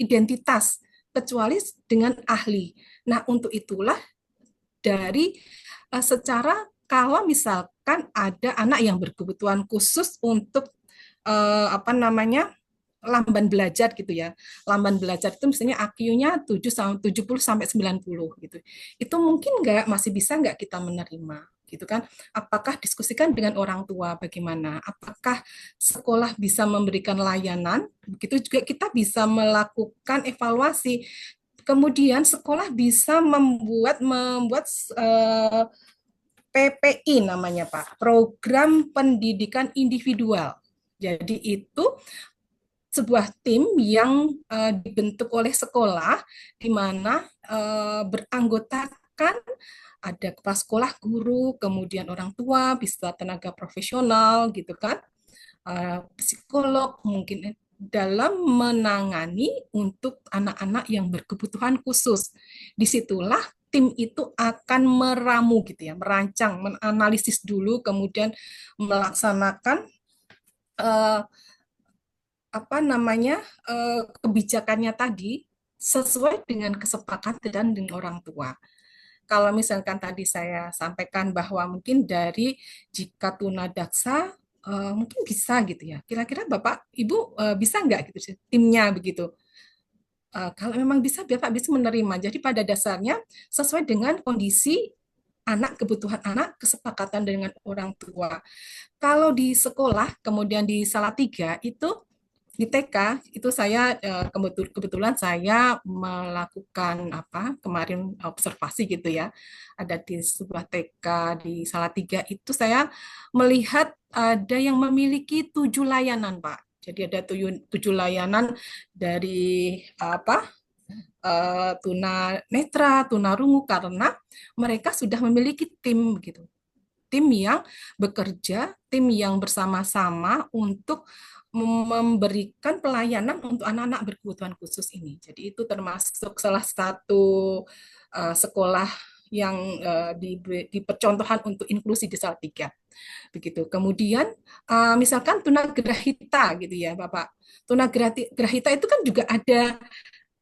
identitas kecuali dengan ahli. Nah, untuk itulah dari secara kalau misalkan ada anak yang berkebutuhan khusus untuk apa namanya lamban belajar gitu ya. Lamban belajar itu misalnya IQ-nya 70 sampai 90 gitu. Itu mungkin masih bisa nggak kita menerima gitu kan? Apakah diskusikan dengan orang tua bagaimana? Apakah sekolah bisa memberikan layanan? Begitu juga kita bisa melakukan evaluasi. Kemudian sekolah bisa membuat PPI namanya Pak, Program Pendidikan Individual. Jadi itu sebuah tim yang dibentuk oleh sekolah di mana beranggotakan ada kepala sekolah, guru, kemudian orang tua, bisa tenaga profesional gitu kan, psikolog mungkin dalam menangani untuk anak-anak yang berkebutuhan khusus. Disitulah tim itu akan meramu gitu ya, merancang, menganalisis dulu, kemudian melaksanakan eh, apa namanya kebijakannya tadi sesuai dengan kesepakatan dengan orang tua. Kalau misalkan tadi saya sampaikan bahwa mungkin dari jika tunadaksa mungkin bisa gitu ya. Kira-kira Bapak Ibu bisa nggak gitu timnya begitu. Kalau memang bisa Bapak bisa menerima. Jadi pada dasarnya sesuai dengan kondisi anak, kebutuhan anak, kesepakatan dengan orang tua. Kalau di sekolah, kemudian di Salatiga itu di TK itu saya kebetulan saya melakukan apa kemarin observasi gitu ya, ada di sebuah TK di Salatiga itu saya melihat ada yang memiliki 7 layanan Pak. Jadi ada 7 layanan dari apa tuna netra, tuna rungu karena mereka sudah memiliki tim gitu, tim yang bekerja, tim yang bersama-sama untuk memberikan pelayanan untuk anak-anak berkebutuhan khusus ini. Jadi itu termasuk salah satu sekolah yang di percontohan untuk inklusi di Salatiga. Begitu. Kemudian misalkan tunagrahita gitu ya, Bapak. Tunagrahita itu kan juga ada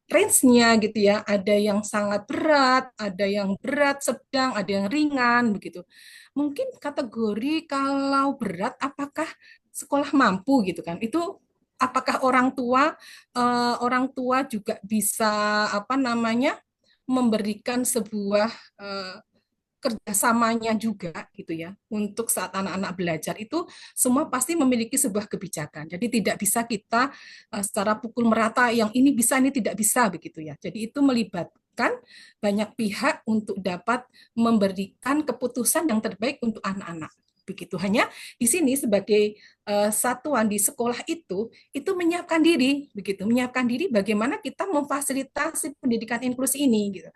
range-nya gitu ya. Ada yang sangat berat, ada yang berat, sedang, ada yang ringan begitu. Mungkin kategori kalau berat apakah sekolah mampu gitu kan. Itu apakah orang tua juga bisa apa namanya memberikan sebuah eh, kerjasamanya juga gitu ya untuk saat anak-anak belajar itu semua pasti memiliki sebuah kebijakan. Jadi tidak bisa kita secara pukul merata yang ini bisa ini tidak bisa begitu ya. Jadi itu melibatkan banyak pihak untuk dapat memberikan keputusan yang terbaik untuk anak-anak. Begitu hanya di sini sebagai satuan di sekolah itu menyiapkan diri begitu, menyiapkan diri bagaimana kita memfasilitasi pendidikan inklusi ini gitu.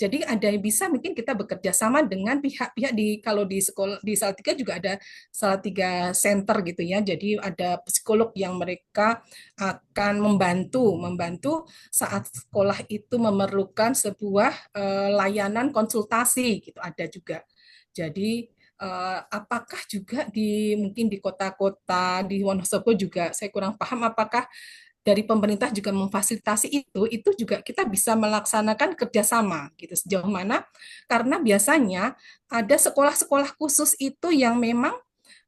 Jadi ada yang bisa mungkin kita bekerja sama dengan pihak-pihak kalau di sekolah di Salatiga juga ada Salatiga Center gitu ya. Jadi ada psikolog yang mereka akan membantu saat sekolah itu memerlukan sebuah layanan konsultasi gitu ada juga. Jadi apakah juga mungkin di kota-kota di Wonosobo juga saya kurang paham apakah dari pemerintah juga memfasilitasi itu juga kita bisa melaksanakan kerjasama gitu sejauh mana karena biasanya ada sekolah-sekolah khusus itu yang memang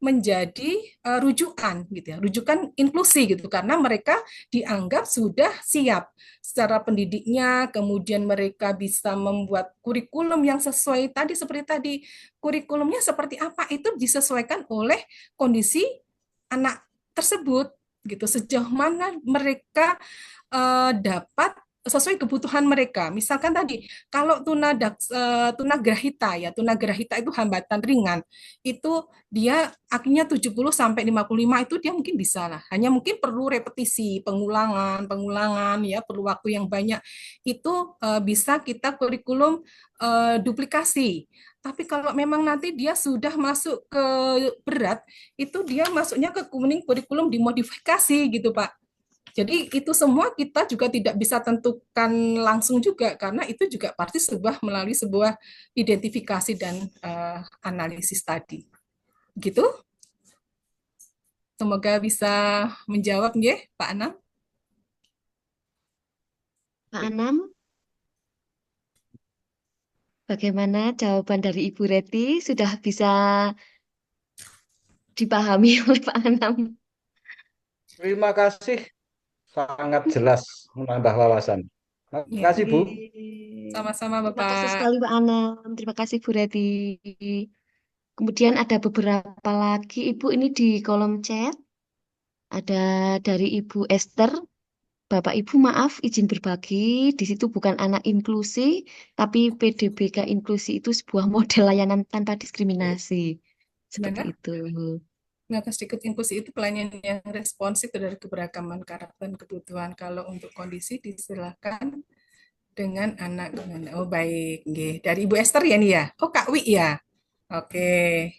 menjadi rujukan gitu ya, rujukan inklusi gitu karena mereka dianggap sudah siap secara pendidiknya, kemudian mereka bisa membuat kurikulum yang sesuai tadi seperti tadi kurikulumnya seperti apa itu disesuaikan oleh kondisi anak tersebut gitu sejauh mana mereka dapat sesuai kebutuhan mereka. Misalkan tadi kalau tunagrahita ya, tunagrahita itu hambatan ringan. Itu dia akhirnya 70 sampai 55 itu dia mungkin bisa lah. Hanya mungkin perlu repetisi, pengulangan ya, perlu waktu yang banyak. Itu bisa kita kurikulum duplikasi. Tapi kalau memang nanti dia sudah masuk ke berat, itu dia masuknya ke kuning kurikulum dimodifikasi gitu, Pak. Jadi itu semua kita juga tidak bisa tentukan langsung juga karena itu juga pasti melalui sebuah identifikasi dan analisis tadi. Gitu. Semoga bisa menjawab ya, Pak Anam. Pak Anam, bagaimana jawaban dari Ibu Reti? Sudah bisa dipahami oleh Pak Anam? Terima kasih, sangat jelas menambah wawasan. Terima Ya, kasih, Bu. sama-sama Terima kasih Bapak. sekali Pak Anam. Terima kasih Bu Reti. Kemudian ada beberapa lagi Ibu ini di kolom chat. Ada dari Ibu Esther. Bapak Ibu maaf izin berbagi. Di situ bukan anak inklusi, tapi PDBK inklusi itu sebuah model layanan tanpa diskriminasi. Seperti Gimana? itu. Menggunakan sedikit inklusi itu pelayanan yang responsif dari keberagaman karakter dan kebutuhan. Kalau untuk kondisi disilakan dengan anak dengan oh baik, nggih. Dari Ibu Esther ya nih ya. Oh Kak Wi ya. Oke.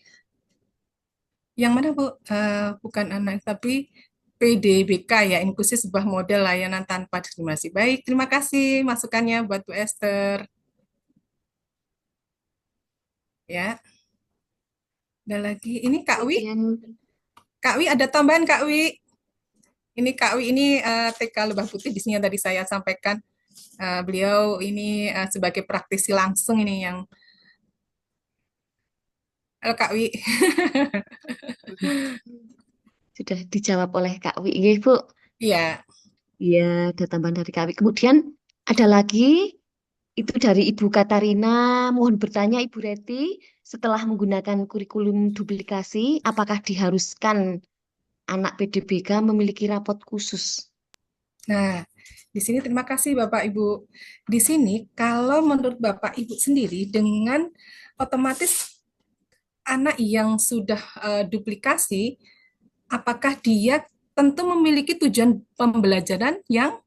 Yang mana Bu? Bukan anak tapi PDBK ya, inklusi sebuah model layanan tanpa diskriminasi. Baik, terima kasih masukannya buat Bu Esther. Ya, ada lagi. Ini Kak Wi. Kemudian Kak Wi ada tambahan Kak Wi. Ini Kak Wi ini TK Lebah Putih di sini yang tadi saya sampaikan. Beliau ini sebagai praktisi langsung ini yang Halo Kak Wi. sudah dijawab oleh Kak Wi, nggih, Bu. Iya, Iya, ada tambahan dari Kak Wi. Kemudian ada lagi itu dari Ibu Katarina. Mohon bertanya Ibu Reti, setelah menggunakan kurikulum duplikasi, apakah diharuskan anak PDBK memiliki rapot khusus? nah, di sini terima kasih Bapak Ibu. Di sini kalau menurut Bapak Ibu sendiri dengan otomatis anak yang sudah duplikasi, apakah dia tentu memiliki tujuan pembelajaran yang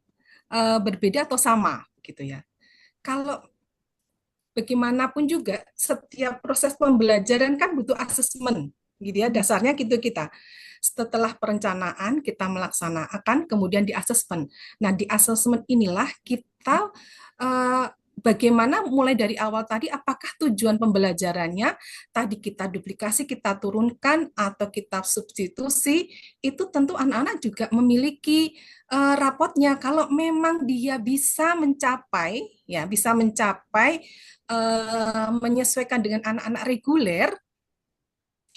berbeda atau sama gitu ya. Kalau bagaimanapun juga setiap proses pembelajaran kan butuh asesmen gitu ya, dasarnya gitu kita. Setelah perencanaan kita melaksanakan kemudian di asesmen. Nah, di asesmen inilah kita bagaimana mulai dari awal tadi, apakah tujuan pembelajarannya tadi kita duplikasi, kita turunkan, atau kita substitusi, itu tentu anak-anak juga memiliki rapotnya. Kalau memang dia bisa mencapai, ya bisa mencapai menyesuaikan dengan anak-anak reguler,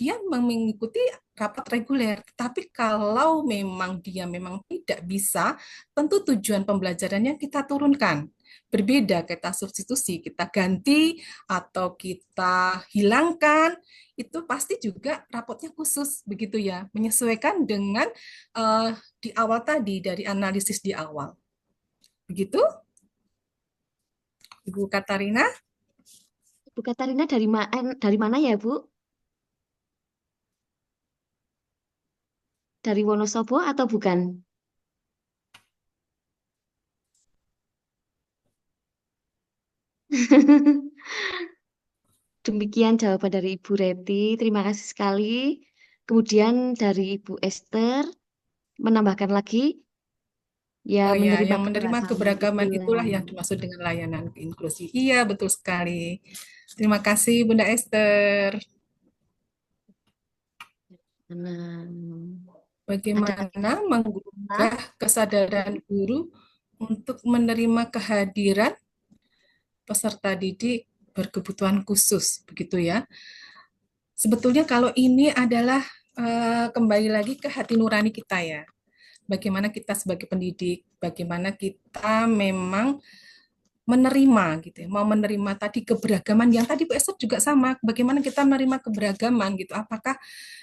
dia mengikuti rapat reguler. Tapi kalau memang dia memang tidak bisa, tentu tujuan pembelajarannya kita turunkan. Berbeda, kita substitusi, kita ganti, atau kita hilangkan, itu pasti juga rapotnya khusus, begitu ya, menyesuaikan dengan di awal tadi, dari analisis di awal. Begitu, Ibu Katarina? Bu Katarina dari mana ya, Bu? Dari Wonosobo atau bukan? Demikian jawaban dari Ibu Reti. Terima kasih sekali. Kemudian dari Ibu Esther menambahkan lagi, ya Oh ya, menerima yang menerima keberagaman keberagaman itulah. itulah yang dimaksud dengan layanan inklusi. Iya, betul sekali. Terima kasih, Bunda Esther. Nah, ada Bagaimana kata menggugah kesadaran guru untuk menerima kehadiran peserta didik berkebutuhan khusus, begitu ya. Sebetulnya kalau ini adalah kembali lagi ke hati nurani kita ya. Bagaimana kita sebagai pendidik, bagaimana kita memang menerima gitu ya, mau menerima tadi keberagaman yang tadi Bu Esther juga sama, bagaimana kita menerima keberagaman gitu, apakah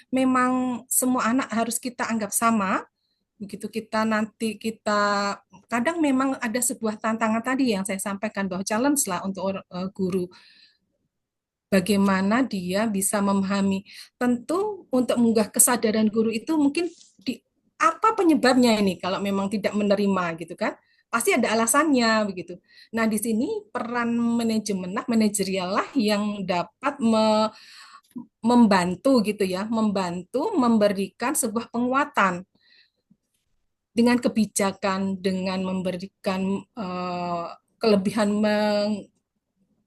memang semua anak harus kita anggap sama, begitu kita nanti kita, kadang memang ada sebuah tantangan tadi yang saya sampaikan bahwa challenge lah untuk guru, bagaimana dia bisa memahami, tentu untuk menggugah kesadaran guru itu mungkin di apa penyebabnya ini kalau memang tidak menerima gitu kan, pasti ada alasannya begitu. Nah di sini peran manajemen manajerial lah yang dapat membantu gitu ya, membantu memberikan sebuah penguatan dengan kebijakan, dengan memberikan kelebihan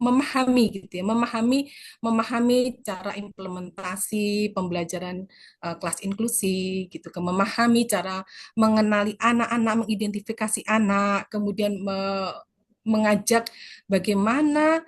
memahami gitu ya, memahami cara implementasi pembelajaran kelas inklusi gitu, memahami cara mengenali anak-anak, mengidentifikasi anak, kemudian mengajak bagaimana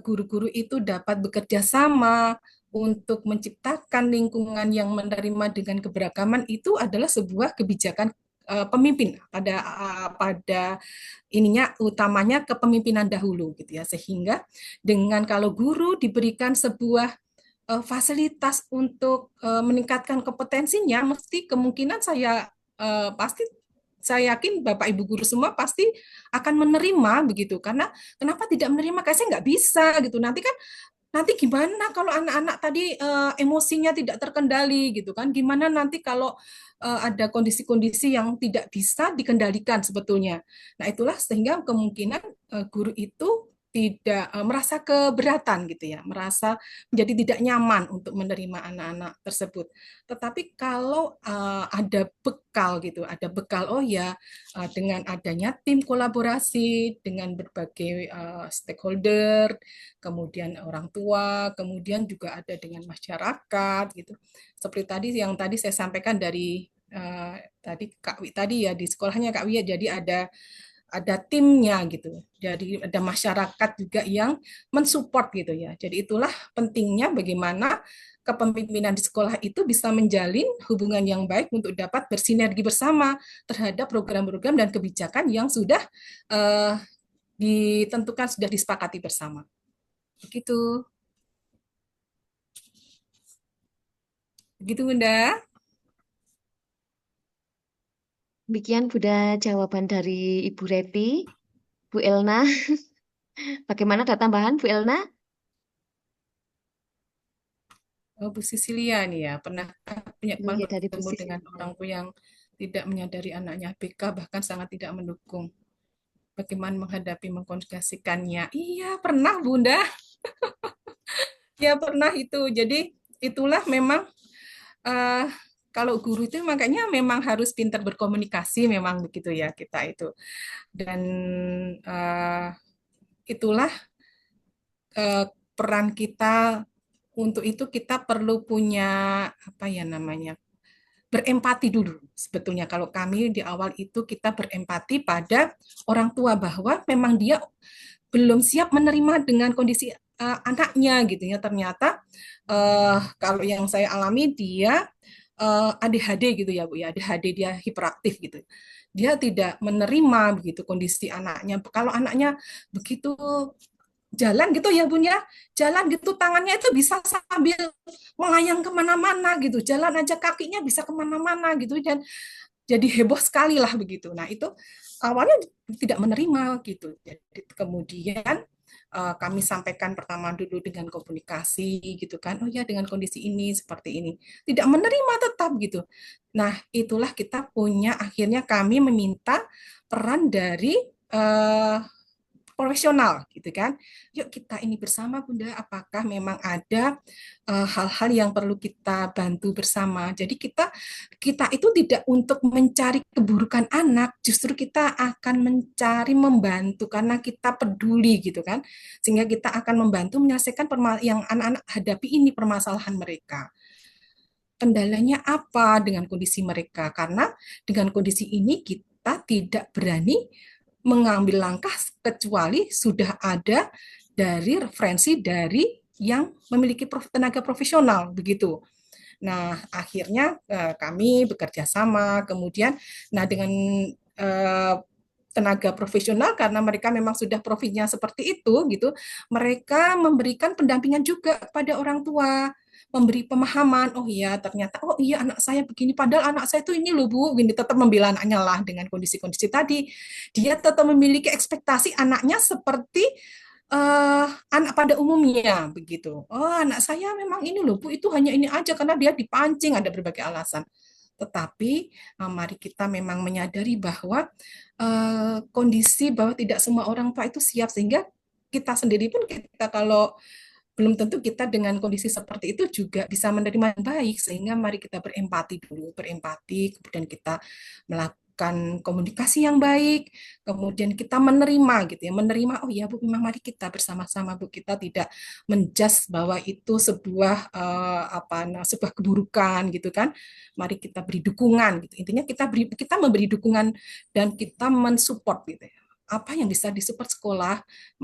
guru-guru itu dapat bekerja sama untuk menciptakan lingkungan yang menerima dengan keberagaman, itu adalah sebuah kebijakan pemimpin pada ininya utamanya kepemimpinan dahulu gitu ya, sehingga dengan kalau guru diberikan sebuah fasilitas untuk meningkatkan kompetensinya, mesti kemungkinan pasti saya yakin Bapak Ibu guru semua pasti akan menerima begitu, karena kenapa tidak menerima, kayak saya nggak bisa gitu, nanti gimana kalau anak-anak tadi emosinya tidak terkendali gitu kan? Gimana nanti kalau ada kondisi-kondisi yang tidak bisa dikendalikan sebetulnya. Nah, itulah sehingga kemungkinan guru itu tidak merasa keberatan gitu ya, merasa menjadi tidak nyaman untuk menerima anak-anak tersebut. Tetapi kalau ada bekal gitu, ada bekal, oh ya, dengan adanya tim kolaborasi dengan berbagai stakeholder, kemudian orang tua, kemudian juga ada dengan masyarakat gitu. Seperti tadi saya sampaikan dari tadi Kak Wi tadi ya, di sekolahnya Kak Wi ya, jadi ada timnya gitu. Jadi ada masyarakat juga yang mensupport gitu ya. Jadi itulah pentingnya bagaimana kepemimpinan di sekolah itu bisa menjalin hubungan yang baik untuk dapat bersinergi bersama terhadap program-program dan kebijakan yang sudah uh, ditentukan, sudah disepakati bersama. Begitu. Begitu, Bunda. demikian Bunda jawaban dari Ibu Reti. Bu Elna, bagaimana ada tambahan Bu Elna? Oh, Bu Sisilia nih ya, pernah punya kemarin Ya, dari Bu bertemu dengan Sisi. orang tua yang tidak menyadari anaknya ABK, bahkan sangat tidak mendukung. Bagaimana menghadapi mengkomunikasikannya? Iya, pernah Bunda. Ya, pernah itu. Jadi, itulah memang eh, kalau guru itu makanya memang harus pintar berkomunikasi, memang begitu ya kita itu. Dan itulah peran kita. Untuk itu kita perlu punya apa ya namanya, berempati dulu. Sebetulnya kalau kami di awal itu kita berempati pada orang tua bahwa memang dia belum siap menerima dengan kondisi anaknya gitu ya. Ternyata kalau yang saya alami dia ADHD gitu ya Bu ya, ADHD, dia hiperaktif gitu. Dia tidak menerima begitu kondisi anaknya. Kalau anaknya begitu jalan gitu ya Bun ya, jalan gitu tangannya itu bisa sambil melayang kemana-mana gitu, jalan aja kakinya bisa kemana-mana gitu, dan jadi heboh sekali lah begitu. Nah itu awalnya tidak menerima gitu. Jadi kemudian kami sampaikan pertama dulu dengan komunikasi gitu kan. Oh ya, dengan kondisi ini seperti ini. Tidak menerima tetap gitu. Nah, itulah kita punya, akhirnya kami meminta peran dari eh, profesional gitu kan. Yuk kita ini bersama Bunda, apakah memang ada hal-hal yang perlu kita bantu bersama. Jadi kita itu tidak untuk mencari keburukan anak, justru kita akan mencari membantu karena kita peduli gitu kan. Sehingga kita akan membantu menyelesaikan yang anak-anak hadapi ini, permasalahan mereka. Kendalanya apa dengan kondisi mereka? Karena dengan kondisi ini kita tidak berani mengambil langkah kecuali sudah ada dari referensi dari yang memiliki tenaga profesional begitu. Nah, akhirnya kami bekerja sama, kemudian nah dengan eh, tenaga profesional, karena mereka memang sudah profilnya seperti itu gitu, mereka memberikan pendampingan juga kepada orang tua, memberi pemahaman. Oh iya, ternyata oh iya anak saya begini, padahal anak saya itu ini loh Bu, gini, tetap membela anaknya lah dengan kondisi-kondisi tadi. Dia tetap memiliki ekspektasi anaknya seperti anak pada umumnya begitu. Oh, anak saya memang ini loh Bu, itu hanya ini aja karena dia dipancing, ada berbagai alasan. Tetapi mari kita memang menyadari bahwa kondisi bahwa tidak semua orang tua itu siap, sehingga kita sendiri pun kita kalau belum tentu kita dengan kondisi seperti itu juga bisa menerima yang baik, sehingga mari kita berempati dulu, berempati, kemudian kita melakukan komunikasi yang baik, kemudian kita menerima gitu ya, menerima oh ya Bu, memang mari kita bersama-sama Bu, kita tidak menjudge bahwa itu sebuah sebuah keburukan gitu kan, mari kita beri dukungan gitu, intinya kita memberi dukungan dan kita mensupport gitu ya, apa yang bisa disupport sekolah,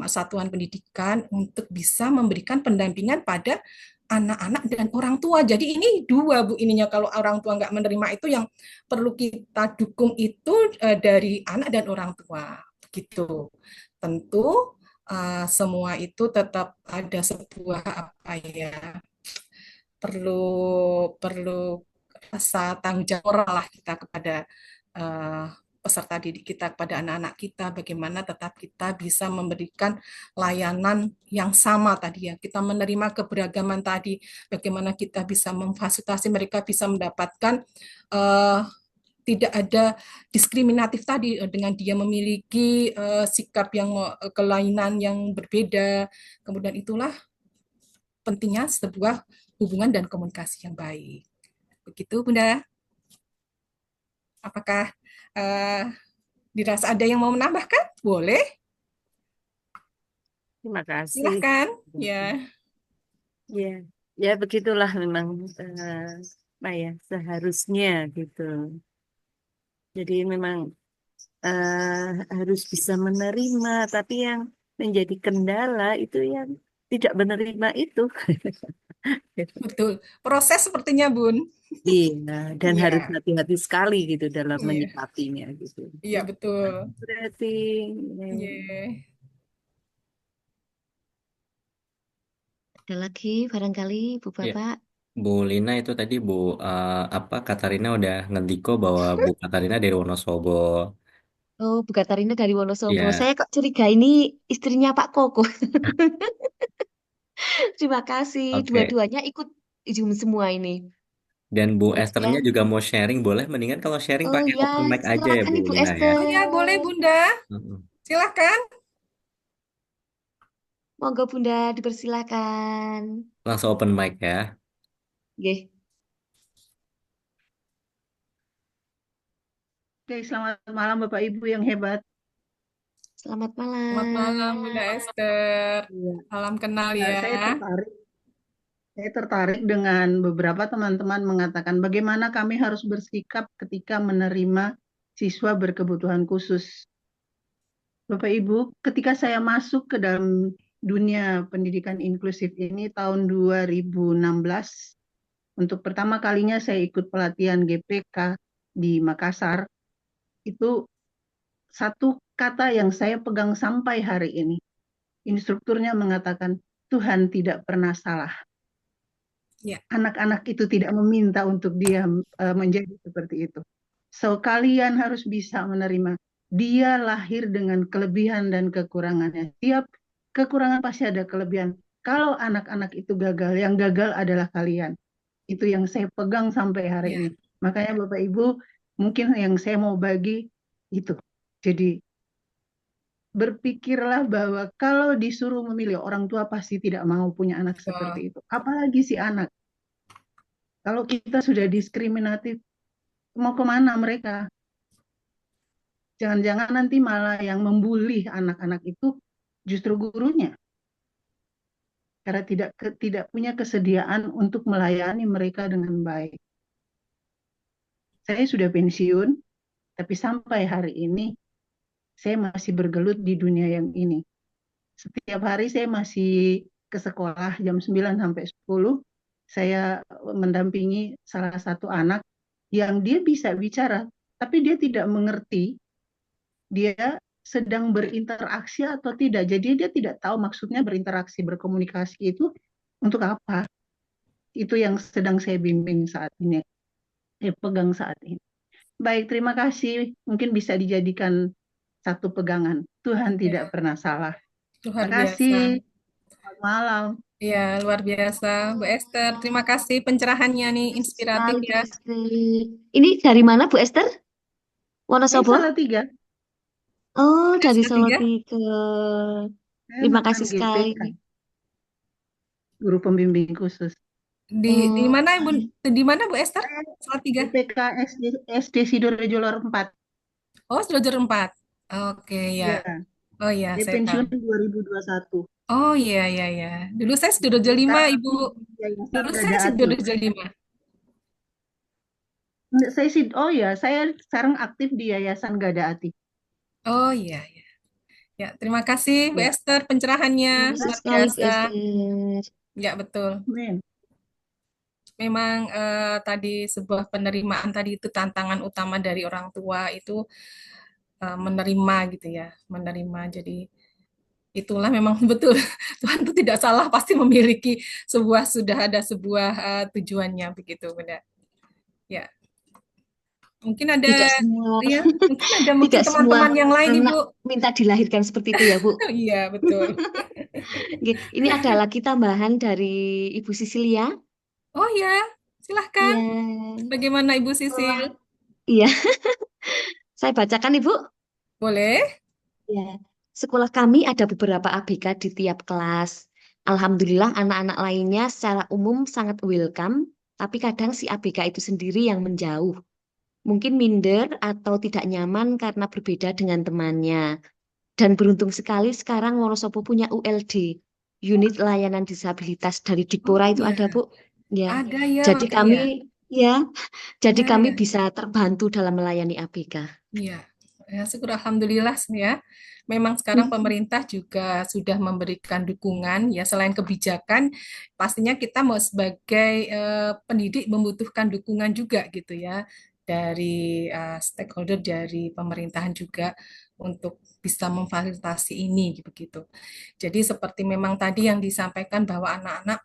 satuan pendidikan untuk bisa memberikan pendampingan pada anak-anak dan orang tua. Jadi ini dua Bu ininya, kalau orang tua nggak menerima itu yang perlu kita dukung itu dari anak dan orang tua. Begitu. Tentu semua itu tetap ada sebuah apa ya, perlu perlu rasa tanggung jawab moral lah kita kepada uh, peserta didik kita, kepada anak-anak kita, bagaimana tetap kita bisa memberikan layanan yang sama tadi ya, kita menerima keberagaman tadi, bagaimana kita bisa memfasilitasi mereka bisa mendapatkan tidak ada diskriminatif tadi dengan dia memiliki sikap yang kelainan yang berbeda, kemudian itulah pentingnya sebuah hubungan dan komunikasi yang baik. Begitu, Bunda. Apakah uh, dirasa ada yang mau menambahkan? Boleh, Terima kasih. silahkan. Ya, Ya, ya begitulah memang apa ya seharusnya gitu. Jadi memang harus bisa menerima, tapi yang menjadi kendala itu yang tidak menerima itu. betul. Proses sepertinya, Bun. Iya, dan harus Iya, hati-hati sekali gitu dalam iya, menyikapinya gitu. iya betul. Berarti Iya. Ada lagi barangkali Ibu Ya, Bapak? Bu Lina itu tadi Bu apa Katarina udah ngediko bahwa Bu Katarina dari Wonosobo. Oh, Bu Katarina dari Wonosobo. Ya, Saya kok curiga ini istrinya Pak Koko. Terima kasih. oke. Dua-duanya ikut Zoom semua ini. Dan Bu Esthernya Kemudian, juga mau sharing, boleh mendingan kalau sharing oh pakai ya, open mic aja ya silakan Bu Ibu Lina ya. Oh ya, boleh Esther. Bunda. Mm-mm. Silahkan. Monggo Bunda dipersilakan. Langsung open mic ya. Nggih. Oke, selamat malam Bapak Ibu yang hebat. Selamat Selamat malam, Bunda malam. Esther. Iya. Salam kenal Nah, ya. saya tertarik dengan beberapa teman-teman mengatakan bagaimana kami harus bersikap ketika menerima siswa berkebutuhan khusus. Bapak Ibu, ketika saya masuk ke dalam dunia pendidikan inklusif ini tahun 2016, untuk pertama kalinya saya ikut pelatihan GPK di Makassar, itu satu kata yang saya pegang sampai hari ini. Instrukturnya mengatakan, Tuhan tidak pernah salah. Ya. Anak-anak itu tidak meminta untuk dia menjadi seperti itu. So, kalian harus bisa menerima. Dia lahir dengan kelebihan dan kekurangannya. Tiap kekurangan pasti ada kelebihan. Kalau anak-anak itu gagal, yang gagal adalah kalian. Itu yang saya pegang sampai hari Ya. ini. Makanya Bapak Ibu, mungkin yang saya mau bagi itu. Jadi berpikirlah bahwa kalau disuruh memilih, orang tua pasti tidak mau punya anak Betul. seperti itu. Apalagi si anak. Kalau kita sudah diskriminatif, mau kemana mereka? Jangan-jangan nanti malah yang membuli anak-anak itu justru gurunya. Karena tidak punya kesediaan untuk melayani mereka dengan baik. Saya sudah pensiun, tapi sampai hari ini saya masih bergelut di dunia yang ini. Setiap hari saya masih ke sekolah jam 9 sampai 10. Saya mendampingi salah satu anak yang dia bisa bicara, tapi dia tidak mengerti dia sedang berinteraksi atau tidak. Jadi dia tidak tahu maksudnya berinteraksi, berkomunikasi itu untuk apa. Itu yang sedang saya bimbing saat ini, saya pegang saat ini. Baik, terima kasih. Mungkin bisa dijadikan satu pegangan. Tuhan tidak pernah salah. Luar Terima biasa. kasih. Selamat malam. Ya, luar biasa, Bu Esther. Terima kasih pencerahannya nih, inspiratif Sekali, Bu ya. Esther. Ini dari mana, Bu Esther? Saya Wonosobo? Salatiga. Oh, dari Sudah 3? Salatiga. Saya Terima mantan kasih sekali. GPK, guru pembimbing khusus. Di Oh, mana, Bu? Di mana, Bu Esther? Salah 3. GPK SD Sidorejo Lor 4. Oh, Selojer 4. Oke, ya. Ya, Oh ya, saya saya pensiun tahu. 2021. Oh iya, iya, ya. Dulu saya Sidoarjo 5, Sekarang Ibu. di Yayasan Dulu saya Gada Ati. Sidoarjo 5. Oh ya, saya sekarang aktif di Yayasan Gada Ati. Oh iya, iya. Ya, terima kasih Bu Ya, Esther terima pencerahannya. kasih Luar sekali, Bu biasa. Esther. Ya, betul. amin. Memang tadi sebuah penerimaan tadi itu tantangan utama dari orang tua itu menerima gitu ya, menerima. Jadi itulah memang betul Tuhan itu tidak salah, pasti memiliki sudah ada sebuah tujuannya begitu, Bunda. Ya, mungkin ada Tidak semua, ya, mungkin tidak semua teman-teman yang lain, anak Ibu. minta dilahirkan seperti itu ya, Bu. Iya, betul. Oke, ini ada lagi tambahan dari Ibu Sisilia. Oh ya, silahkan. Iya, Bagaimana Ibu Sisil? iya. Saya bacakan, Ibu. Boleh? Ya, sekolah kami ada beberapa ABK di tiap kelas. Alhamdulillah anak-anak lainnya secara umum sangat welcome, tapi kadang si ABK itu sendiri yang menjauh. Mungkin minder atau tidak nyaman karena berbeda dengan temannya. Dan beruntung sekali sekarang Wonosobo punya ULD, unit layanan disabilitas dari Dikpora itu Iya, ada, Bu. Ya. ada ya, Jadi makanya. kami jadi Ya, kami ya. bisa terbantu dalam melayani ABK. Iya. Ya, syukur alhamdulillah ya. Memang sekarang pemerintah juga sudah memberikan dukungan ya, selain kebijakan, pastinya kita mau sebagai pendidik membutuhkan dukungan juga gitu ya dari stakeholder dari pemerintahan juga untuk bisa memfasilitasi ini begitu. Jadi seperti memang tadi yang disampaikan bahwa anak-anak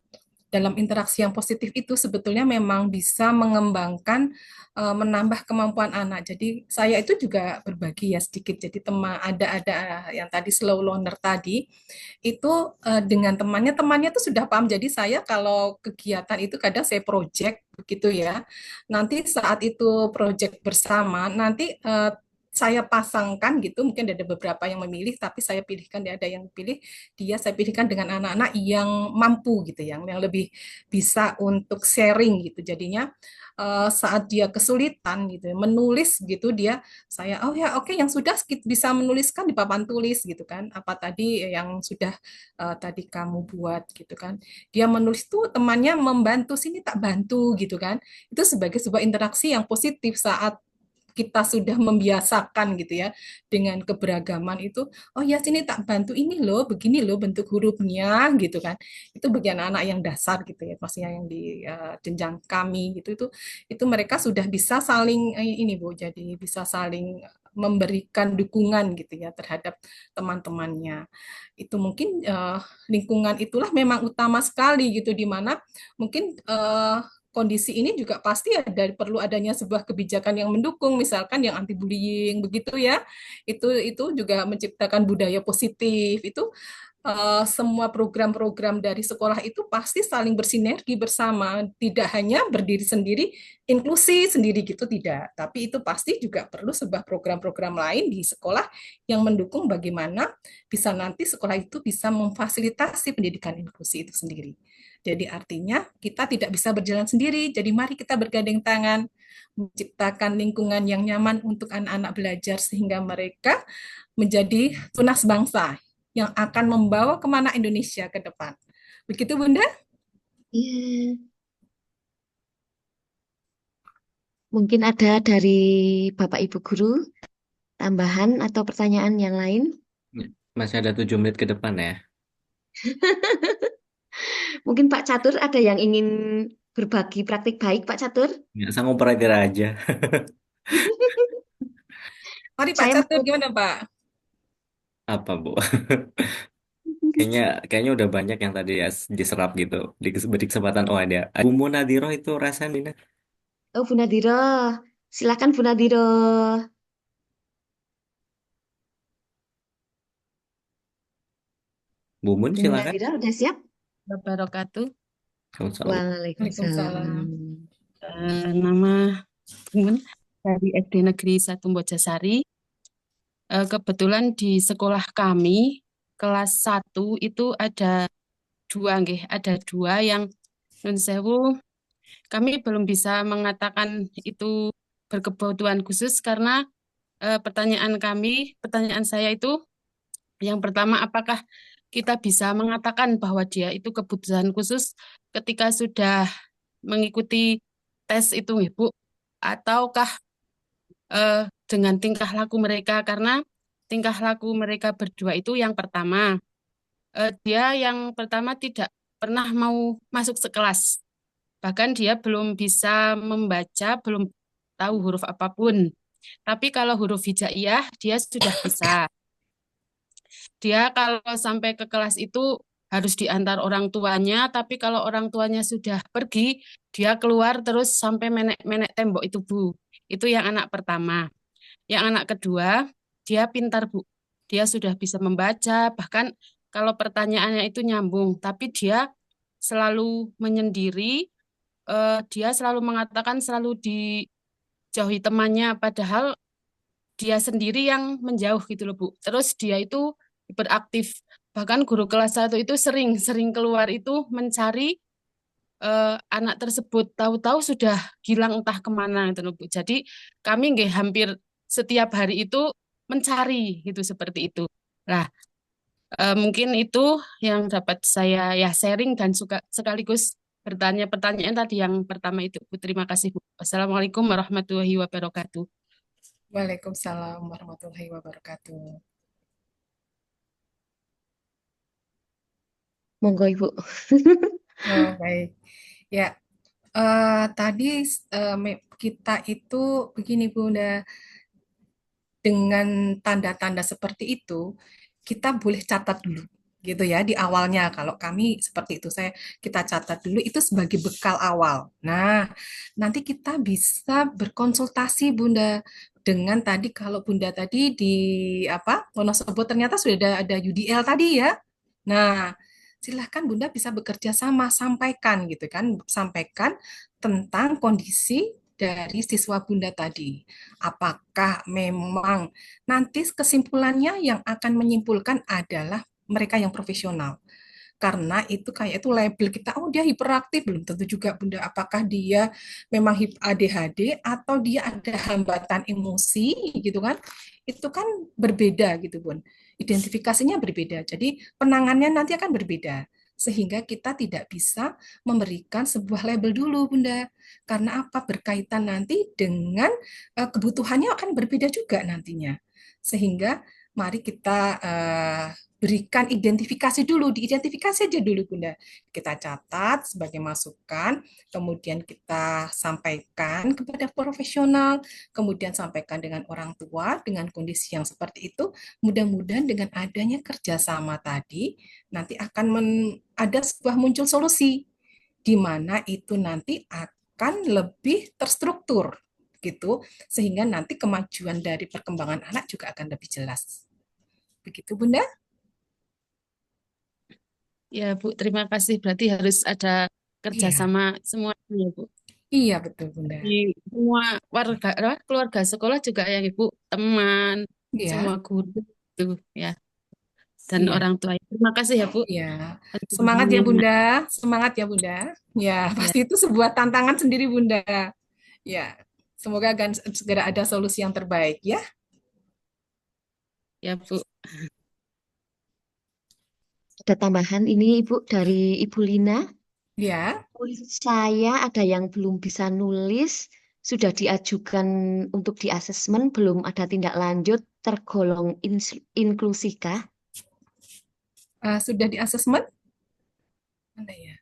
dalam interaksi yang positif itu sebetulnya memang bisa mengembangkan menambah kemampuan anak. Jadi saya itu juga berbagi ya sedikit. Jadi teman ada yang tadi slow learner tadi itu dengan temannya itu sudah paham. Jadi saya kalau kegiatan itu kadang saya project begitu ya. Nanti saat itu project bersama nanti saya pasangkan gitu, mungkin ada beberapa yang memilih, tapi saya pilihkan dia ada yang pilih dia saya pilihkan dengan anak-anak yang mampu gitu, yang lebih bisa untuk sharing gitu. Jadinya saat dia kesulitan gitu menulis gitu dia saya oh ya oke yang sudah bisa menuliskan di papan tulis gitu kan apa tadi yang sudah tadi kamu buat gitu kan dia menulis tuh temannya membantu sini tak bantu gitu kan itu sebagai sebuah interaksi yang positif saat kita sudah membiasakan gitu ya dengan keberagaman itu oh ya sini tak bantu ini loh begini loh bentuk hurufnya gitu kan itu bagian anak yang dasar gitu ya maksudnya yang di jenjang kami gitu itu mereka sudah bisa saling ini Bu jadi bisa saling memberikan dukungan gitu ya terhadap teman-temannya itu mungkin lingkungan itulah memang utama sekali gitu di mana mungkin kondisi ini juga pasti ada perlu adanya sebuah kebijakan yang mendukung misalkan yang anti bullying begitu ya itu juga menciptakan budaya positif itu semua program-program dari sekolah itu pasti saling bersinergi bersama tidak hanya berdiri sendiri inklusi sendiri gitu tidak tapi itu pasti juga perlu sebuah program-program lain di sekolah yang mendukung bagaimana bisa nanti sekolah itu bisa memfasilitasi pendidikan inklusi itu sendiri jadi artinya kita tidak bisa berjalan sendiri. Jadi mari kita bergandeng tangan menciptakan lingkungan yang nyaman untuk anak-anak belajar sehingga mereka menjadi tunas bangsa yang akan membawa kemana Indonesia ke depan. Begitu Bunda? Iya. Mungkin ada dari Bapak Ibu Guru tambahan atau pertanyaan yang lain? Masih ada 7 menit ke depan ya. Mungkin Pak Catur ada yang ingin berbagi praktik baik, Pak Catur? Nggak sanggup proker aja. Mari Pak Saya Catur, mau gimana Pak? Apa, Bu? Kayaknya udah banyak yang tadi ya diserap gitu. Di kesempatan oh ada. Bu Munadiro itu rasanya Dina. Oh, Bu Nadiro. Silakan Bu Nadiro. Bu Mun Bu silakan. Nadiro udah siap? Wabarakatuh. Assalamualaikum. Waalaikumsalam. Waalaikumsalam. Nama Bungun dari SD Negeri 1 Mbojasari. Kebetulan di sekolah kami kelas 1 itu ada dua, nggih, ada dua yang nun sewu kami belum bisa mengatakan itu berkebutuhan khusus karena pertanyaan saya itu yang pertama, apakah kita bisa mengatakan bahwa dia itu kebutuhan khusus ketika sudah mengikuti tes itu, Ibu? Ataukah dengan tingkah laku mereka? Karena tingkah laku mereka berdua itu yang pertama, dia yang pertama tidak pernah mau masuk sekelas. Bahkan dia belum bisa membaca, belum tahu huruf apapun. Tapi kalau huruf hijaiyah, dia sudah bisa. Dia kalau sampai ke kelas itu harus diantar orang tuanya, tapi kalau orang tuanya sudah pergi, dia keluar terus sampai menek-menek tembok itu, Bu. Itu yang anak pertama. Yang anak kedua, dia pintar, Bu. Dia sudah bisa membaca, bahkan kalau pertanyaannya itu nyambung, tapi dia selalu menyendiri, dia selalu mengatakan selalu dijauhi temannya, padahal dia sendiri yang menjauh gitu loh, Bu. Terus dia itu beraktif. Bahkan guru kelas 1 itu sering keluar itu mencari anak tersebut. Tahu-tahu sudah hilang entah kemana gitu loh, Bu. Jadi kami nggih hampir setiap hari itu mencari gitu seperti itu. Nah, mungkin itu yang dapat saya ya sharing dan sekaligus bertanya pertanyaan tadi yang pertama itu, Bu. Terima kasih, Bu. Wassalamualaikum warahmatullahi wabarakatuh. Waalaikumsalam warahmatullahi wabarakatuh. Monggo, Ibu. Oh, baik. Ya, tadi kita itu begini Bunda, dengan tanda-tanda seperti itu kita boleh catat dulu gitu ya di awalnya kalau kami seperti itu kita catat dulu itu sebagai bekal awal. Nah, nanti kita bisa berkonsultasi Bunda dengan tadi kalau Bunda tadi di Wonosobo ternyata sudah ada UDL tadi ya. Nah, silahkan Bunda bisa bekerja sama, sampaikan gitu kan, sampaikan tentang kondisi dari siswa Bunda tadi. Apakah memang nanti kesimpulannya yang akan menyimpulkan adalah mereka yang profesional? Karena itu kayak itu label kita, oh dia hiperaktif, belum tentu juga Bunda. Apakah dia memang ADHD atau dia ada hambatan emosi gitu kan? Itu kan berbeda gitu Bun. Identifikasinya berbeda. Jadi penanganannya nanti akan berbeda. Sehingga kita tidak bisa memberikan sebuah label dulu Bunda. Karena apa? Berkaitan nanti dengan kebutuhannya akan berbeda juga nantinya. Sehingga mari kita berikan identifikasi dulu, diidentifikasi aja dulu Bunda. Kita catat sebagai masukan, kemudian kita sampaikan kepada profesional, kemudian sampaikan dengan orang tua dengan kondisi yang seperti itu. Mudah-mudahan dengan adanya kerjasama tadi, nanti akan ada sebuah muncul solusi, di mana itu nanti akan lebih terstruktur gitu, sehingga nanti kemajuan dari perkembangan anak juga akan lebih jelas. Begitu Bunda? Ya, Bu, terima kasih. Berarti harus ada Iya, kerjasama semuanya, ya, Bu. iya betul Bunda. Di semua keluarga sekolah juga ya, Ibu, teman, Iya, semua guru itu ya, dan iya, orang tua. Terima kasih ya, Bu. iya. Atas Semangat ya bimbingannya. Bunda, semangat ya Bunda. Ya, Ya, pasti itu sebuah tantangan sendiri Bunda. Ya, semoga akan segera ada solusi yang terbaik ya. ya, Bu. Ada tambahan ini Ibu dari Ibu Lina. Ya, Saya ada yang belum bisa nulis, sudah diajukan untuk di asesmen, belum ada tindak lanjut, tergolong inklusi kah? sudah di asesmen? Mana ya?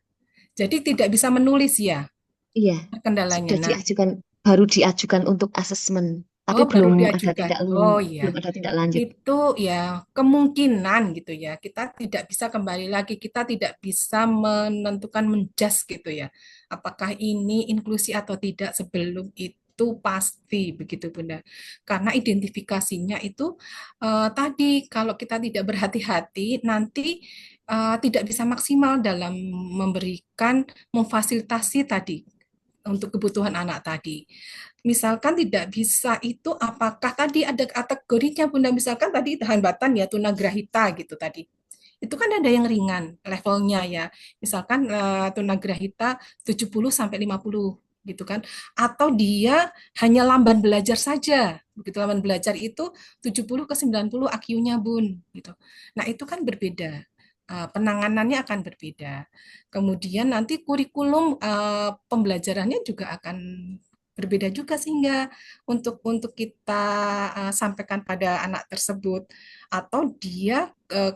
Jadi tidak bisa menulis ya Iya, kendalanya. sudah Nah, diajukan, baru diajukan untuk asesmen, tapi oh baru belum ada diajukan. Oh iya. belum ada tindak lanjut. Itu ya kemungkinan gitu ya. Kita tidak bisa kembali lagi, kita tidak bisa menentukan menjas gitu ya. Apakah ini inklusi atau tidak sebelum itu pasti begitu Bunda. Karena identifikasinya itu tadi kalau kita tidak berhati-hati nanti tidak bisa maksimal dalam memberikan memfasilitasi tadi untuk kebutuhan anak tadi. Misalkan tidak bisa itu apakah tadi ada kategorinya Bunda, misalkan tadi hambatan ya tunagrahita gitu tadi. Itu kan ada yang ringan levelnya ya. Misalkan tunagrahita 70 sampai 50 gitu kan. Atau dia hanya lamban belajar saja. Begitu lamban belajar itu 70 ke 90 IQ-nya Bun gitu. Nah, itu kan berbeda. Penanganannya akan berbeda. Kemudian nanti kurikulum pembelajarannya juga akan berbeda juga sehingga untuk kita sampaikan pada anak tersebut atau dia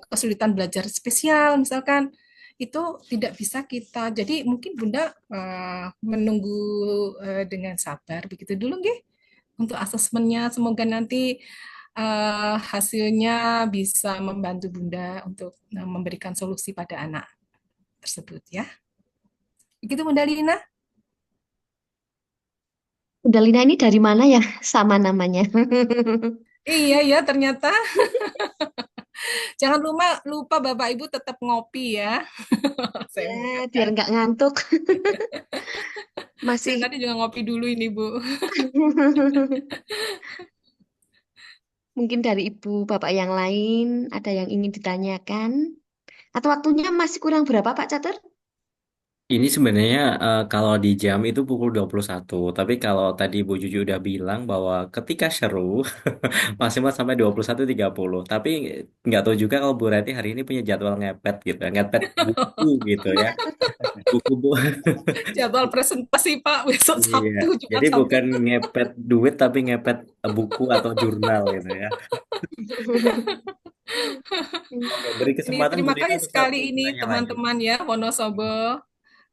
kesulitan belajar spesial misalkan itu tidak bisa kita. Jadi mungkin Bunda menunggu dengan sabar begitu dulu nggih untuk asesmennya. Semoga nanti hasilnya bisa membantu Bunda untuk memberikan solusi pada anak tersebut ya. Begitu Bunda Lina. Bunda Lina ini dari mana ya sama namanya? Iya ya ternyata. Jangan lupa lupa Bapak Ibu tetap ngopi ya. Saya Ya, biar mengingatkan. nggak ngantuk. Saya Masih tadi juga ngopi dulu ini Bu. mungkin dari ibu bapak yang lain ada yang ingin ditanyakan? Atau waktunya masih kurang berapa Pak Catur? Ini sebenarnya kalau di jam itu pukul 21. Tapi kalau tadi Bu Juju udah bilang bahwa ketika seru maksimal sampai 21.30. Tapi nggak tahu juga kalau Bu Reti hari ini punya jadwal ngepet gitu. Ngepet buku gitu ya. Buku-buku. Jadwal presentasi Pak besok Iya. Sabtu, Jumat Jadi Sabtu. bukan ngepet duit tapi ngepet buku atau jurnal gitu ya. Oke, beri Ini kesempatan Bu terima Rina kasih untuk satu sekali ini pertanyaan lanjut. teman-teman ya Wonosobo.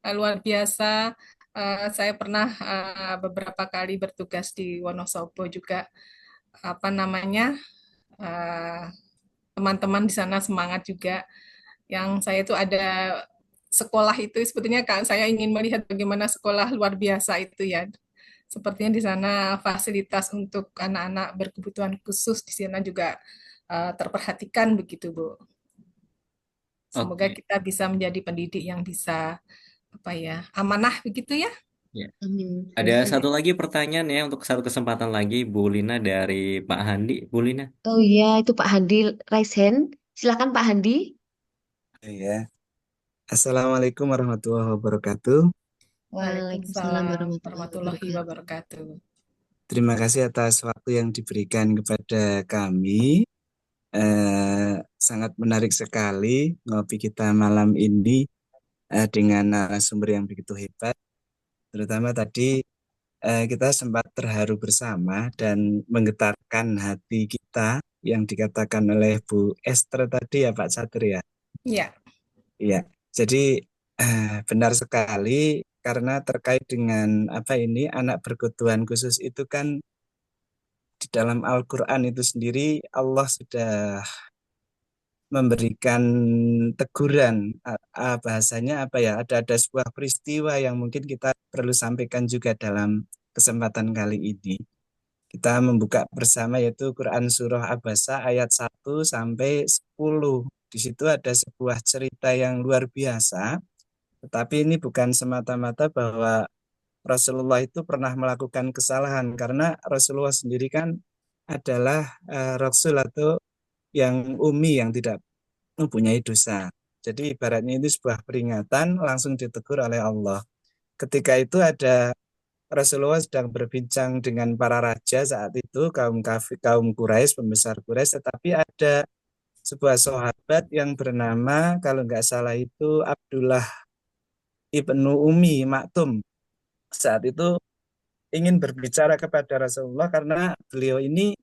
Luar biasa. Saya pernah beberapa kali bertugas di Wonosobo juga apa namanya eh, teman-teman di sana semangat juga. Yang saya itu ada sekolah itu sebetulnya kan saya ingin melihat bagaimana sekolah luar biasa itu ya. Sepertinya di sana fasilitas untuk anak-anak berkebutuhan khusus di sana juga terperhatikan begitu Bu. Semoga Oke. kita bisa menjadi pendidik yang bisa apa ya amanah begitu ya. Ya. Amin. Ada satu lagi pertanyaan ya untuk satu kesempatan lagi Bu Lina dari Pak Handi. Bu Lina. Oh iya, itu Pak Handi raise hand. Silakan Pak Handi. Iya. Assalamualaikum warahmatullahi wabarakatuh. Waalaikumsalam Waalaikumsalam warahmatullahi warahmatullahi wabarakatuh. wabarakatuh. Terima kasih atas waktu yang diberikan kepada kami. Sangat menarik sekali ngopi kita malam ini dengan narasumber yang begitu hebat. Terutama tadi kita sempat terharu bersama dan menggetarkan hati kita yang dikatakan oleh Bu Esther tadi ya Pak Satria. Ya, Iya, jadi benar sekali karena terkait dengan apa ini anak berkebutuhan khusus itu kan di dalam Al-Quran itu sendiri Allah sudah memberikan teguran bahasanya apa ya ada sebuah peristiwa yang mungkin kita perlu sampaikan juga dalam kesempatan kali ini. Kita membuka bersama yaitu Quran Surah Abasa ayat 1 sampai 10. Di situ ada sebuah cerita yang luar biasa. Tetapi ini bukan semata-mata bahwa Rasulullah itu pernah melakukan kesalahan karena Rasulullah sendiri kan adalah Rasul atau yang umi yang tidak mempunyai dosa. Jadi ibaratnya ini sebuah peringatan langsung ditegur oleh Allah. Ketika itu ada Rasulullah sedang berbincang dengan para raja saat itu kaum Quraisy, pembesar Quraisy, tetapi ada sebuah sahabat yang bernama kalau nggak salah itu Abdullah ibnu Umi Maktum. Saat itu ingin berbicara kepada Rasulullah karena beliau ini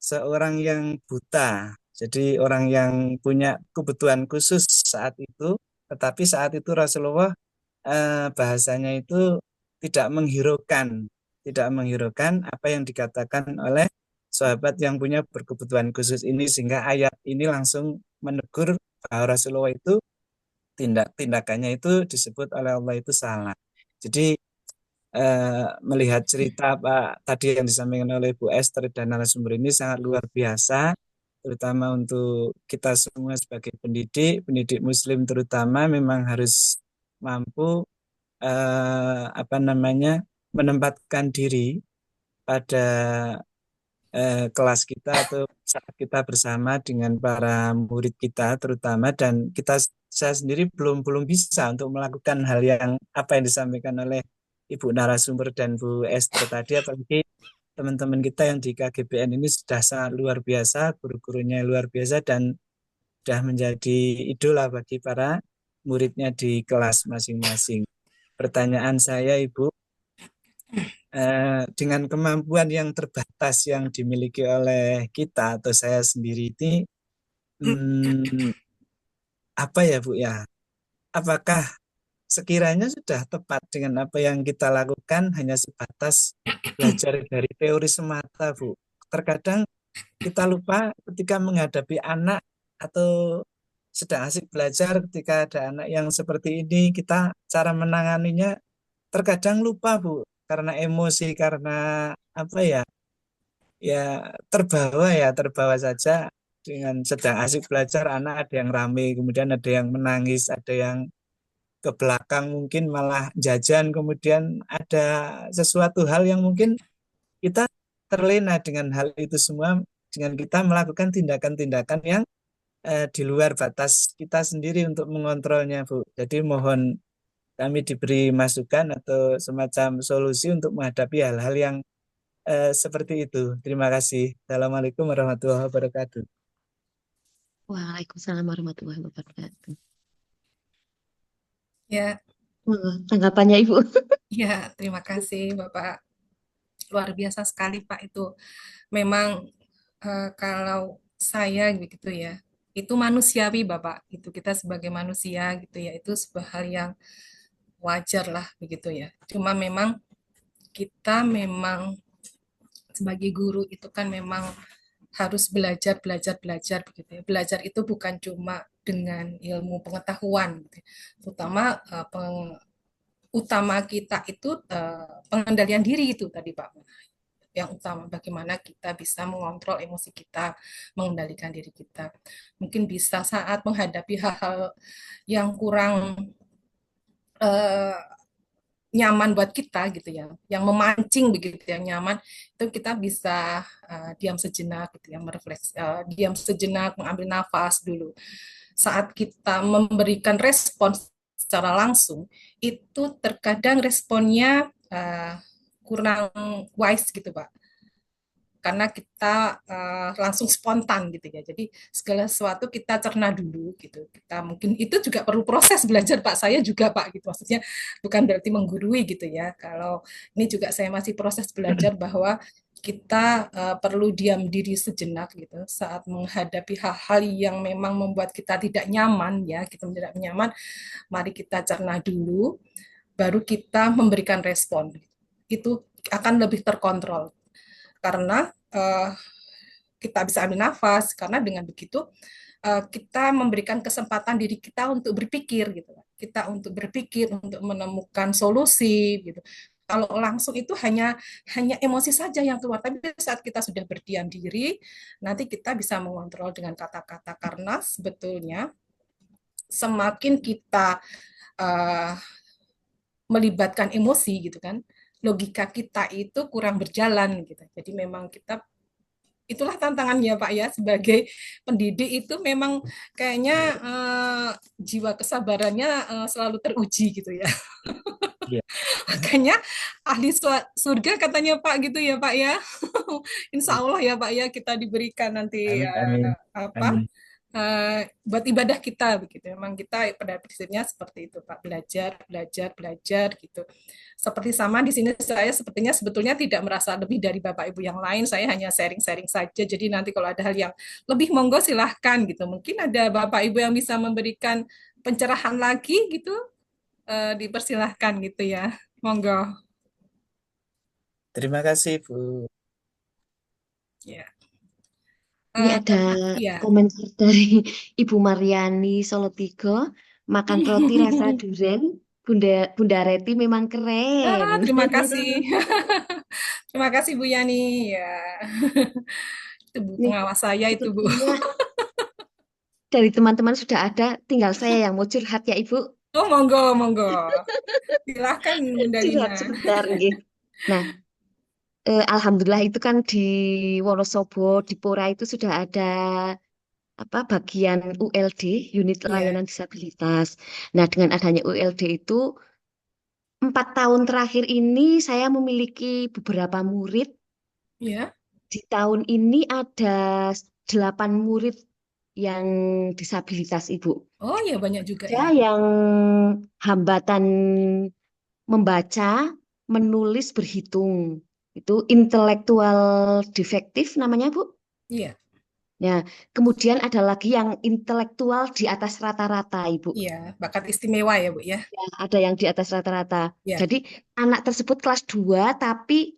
seorang yang buta. Jadi orang yang punya kebutuhan khusus saat itu. Tetapi saat itu Rasulullah bahasanya itu tidak menghiraukan apa yang dikatakan oleh sahabat yang punya berkebutuhan khusus ini sehingga ayat ini langsung menegur bahwa Rasulullah itu tindakannya itu disebut oleh Allah itu salah. Jadi melihat cerita apa tadi yang disampaikan oleh Bu Esther dan narasumber ini sangat luar biasa, terutama untuk kita semua sebagai pendidik Muslim terutama memang harus mampu apa namanya menempatkan diri pada kelas kita atau saat kita bersama dengan para murid kita terutama dan saya sendiri belum bisa untuk melakukan hal yang apa yang disampaikan oleh Ibu narasumber dan Bu Esther tadi apalagi teman-teman kita yang di KGBN ini sudah sangat luar biasa, guru-gurunya luar biasa dan sudah menjadi idola bagi para muridnya di kelas masing-masing. Pertanyaan saya Ibu, dengan kemampuan yang terbatas yang dimiliki oleh kita atau saya sendiri ini, apa ya Bu ya? Apakah sekiranya sudah tepat dengan apa yang kita lakukan hanya sebatas belajar dari teori semata, Bu? Terkadang kita lupa ketika menghadapi anak atau sedang asik belajar ketika ada anak yang seperti ini, kita cara menanganinya terkadang lupa, Bu, karena emosi, karena apa ya? Ya terbawa saja dengan sedang asik belajar anak ada yang rame, kemudian ada yang menangis, ada yang ke belakang mungkin malah jajan, kemudian ada sesuatu hal yang mungkin kita terlena dengan hal itu semua dengan kita melakukan tindakan-tindakan yang di luar batas kita sendiri untuk mengontrolnya, Bu. Jadi mohon kami diberi masukan atau semacam solusi untuk menghadapi hal-hal yang seperti itu. Terima kasih. Assalamualaikum warahmatullahi wabarakatuh. Waalaikumsalam warahmatullahi wabarakatuh. ya, Tanggapannya Ibu. ya. Terima kasih Bapak. Luar biasa sekali Pak itu. Memang kalau saya begitu ya, itu manusiawi Bapak. Itu kita sebagai manusia gitu ya, itu sebuah hal yang wajar lah begitu ya. Cuma memang kita memang sebagai guru itu kan memang harus belajar begitu ya. Belajar itu bukan cuma dengan ilmu pengetahuan gitu ya. Terutama utama kita itu pengendalian diri itu tadi Pak. Yang utama bagaimana kita bisa mengontrol emosi kita, mengendalikan diri kita. Mungkin bisa saat menghadapi hal-hal yang kurang nyaman buat kita gitu ya, yang memancing begitu, yang nyaman, itu kita bisa diam sejenak gitu ya, merefleksi, diam sejenak, mengambil nafas dulu. Saat kita memberikan respons secara langsung, itu terkadang responnya kurang wise gitu Pak, karena kita langsung spontan gitu ya. Jadi segala sesuatu kita cerna dulu gitu. Kita mungkin itu juga perlu proses belajar Pak, saya juga Pak gitu. Maksudnya bukan berarti menggurui gitu ya. Kalau ini juga saya masih proses belajar bahwa kita perlu diam diri sejenak gitu saat menghadapi hal-hal yang memang membuat kita tidak nyaman ya, kita tidak nyaman. Mari kita cerna dulu, baru kita memberikan respon. Itu akan lebih terkontrol karena kita bisa ambil nafas, karena dengan begitu kita memberikan kesempatan diri kita untuk berpikir gitu, kita untuk berpikir, untuk menemukan solusi gitu. Kalau langsung itu hanya emosi saja yang keluar, tapi saat kita sudah berdiam diri, nanti kita bisa mengontrol dengan kata-kata, karena sebetulnya semakin kita melibatkan emosi gitu kan, logika kita itu kurang berjalan gitu. Jadi memang kita, itulah tantangannya Pak ya, sebagai pendidik itu memang kayaknya jiwa kesabarannya selalu teruji gitu ya. Iya. Makanya ahli surga katanya Pak gitu ya Pak ya. Insya Allah ya Pak ya, kita diberikan nanti Amin, amin, amin. buat ibadah kita begitu. Memang kita pada prinsipnya seperti itu Pak, belajar, belajar, belajar gitu. Seperti sama di sini saya sepertinya sebetulnya tidak merasa lebih dari Bapak Ibu yang lain. Saya hanya sharing-sharing saja. Jadi nanti kalau ada hal yang lebih monggo silahkan gitu. Mungkin ada Bapak Ibu yang bisa memberikan pencerahan lagi gitu, dipersilahkan gitu ya. Monggo. Terima kasih, Bu. Ya. Ini ada Ya. komentar dari Ibu Mariani Solotigo, makan roti rasa duren, Bunda Reti memang keren. Terima kasih. Terima kasih Bu Yani. Ya. Itu Bu Nih, pengawas saya itu Bu. sepertinya dari teman-teman sudah ada, tinggal saya yang mau curhat ya Ibu. Oh, monggo, monggo. Silahkan Bunda Curhat Lina. sebentar, nggih. Nah, alhamdulillah itu kan di Wonosobo, di Pora itu sudah ada bagian ULD, unit Iya, layanan disabilitas. Nah, dengan adanya ULD itu 4 tahun terakhir ini saya memiliki beberapa murid. iya. Di tahun ini ada 8 murid yang disabilitas, Ibu. Oh ya, banyak juga Ada ya. yang hambatan membaca, menulis, berhitung. Itu intelektual defektif namanya, Bu. Iya, Nah, kemudian ada lagi yang intelektual di atas rata-rata, Ibu. iya. Bakat istimewa ya Bu ya. Ya, ada yang di atas rata-rata. Iya. Jadi anak tersebut kelas 2, tapi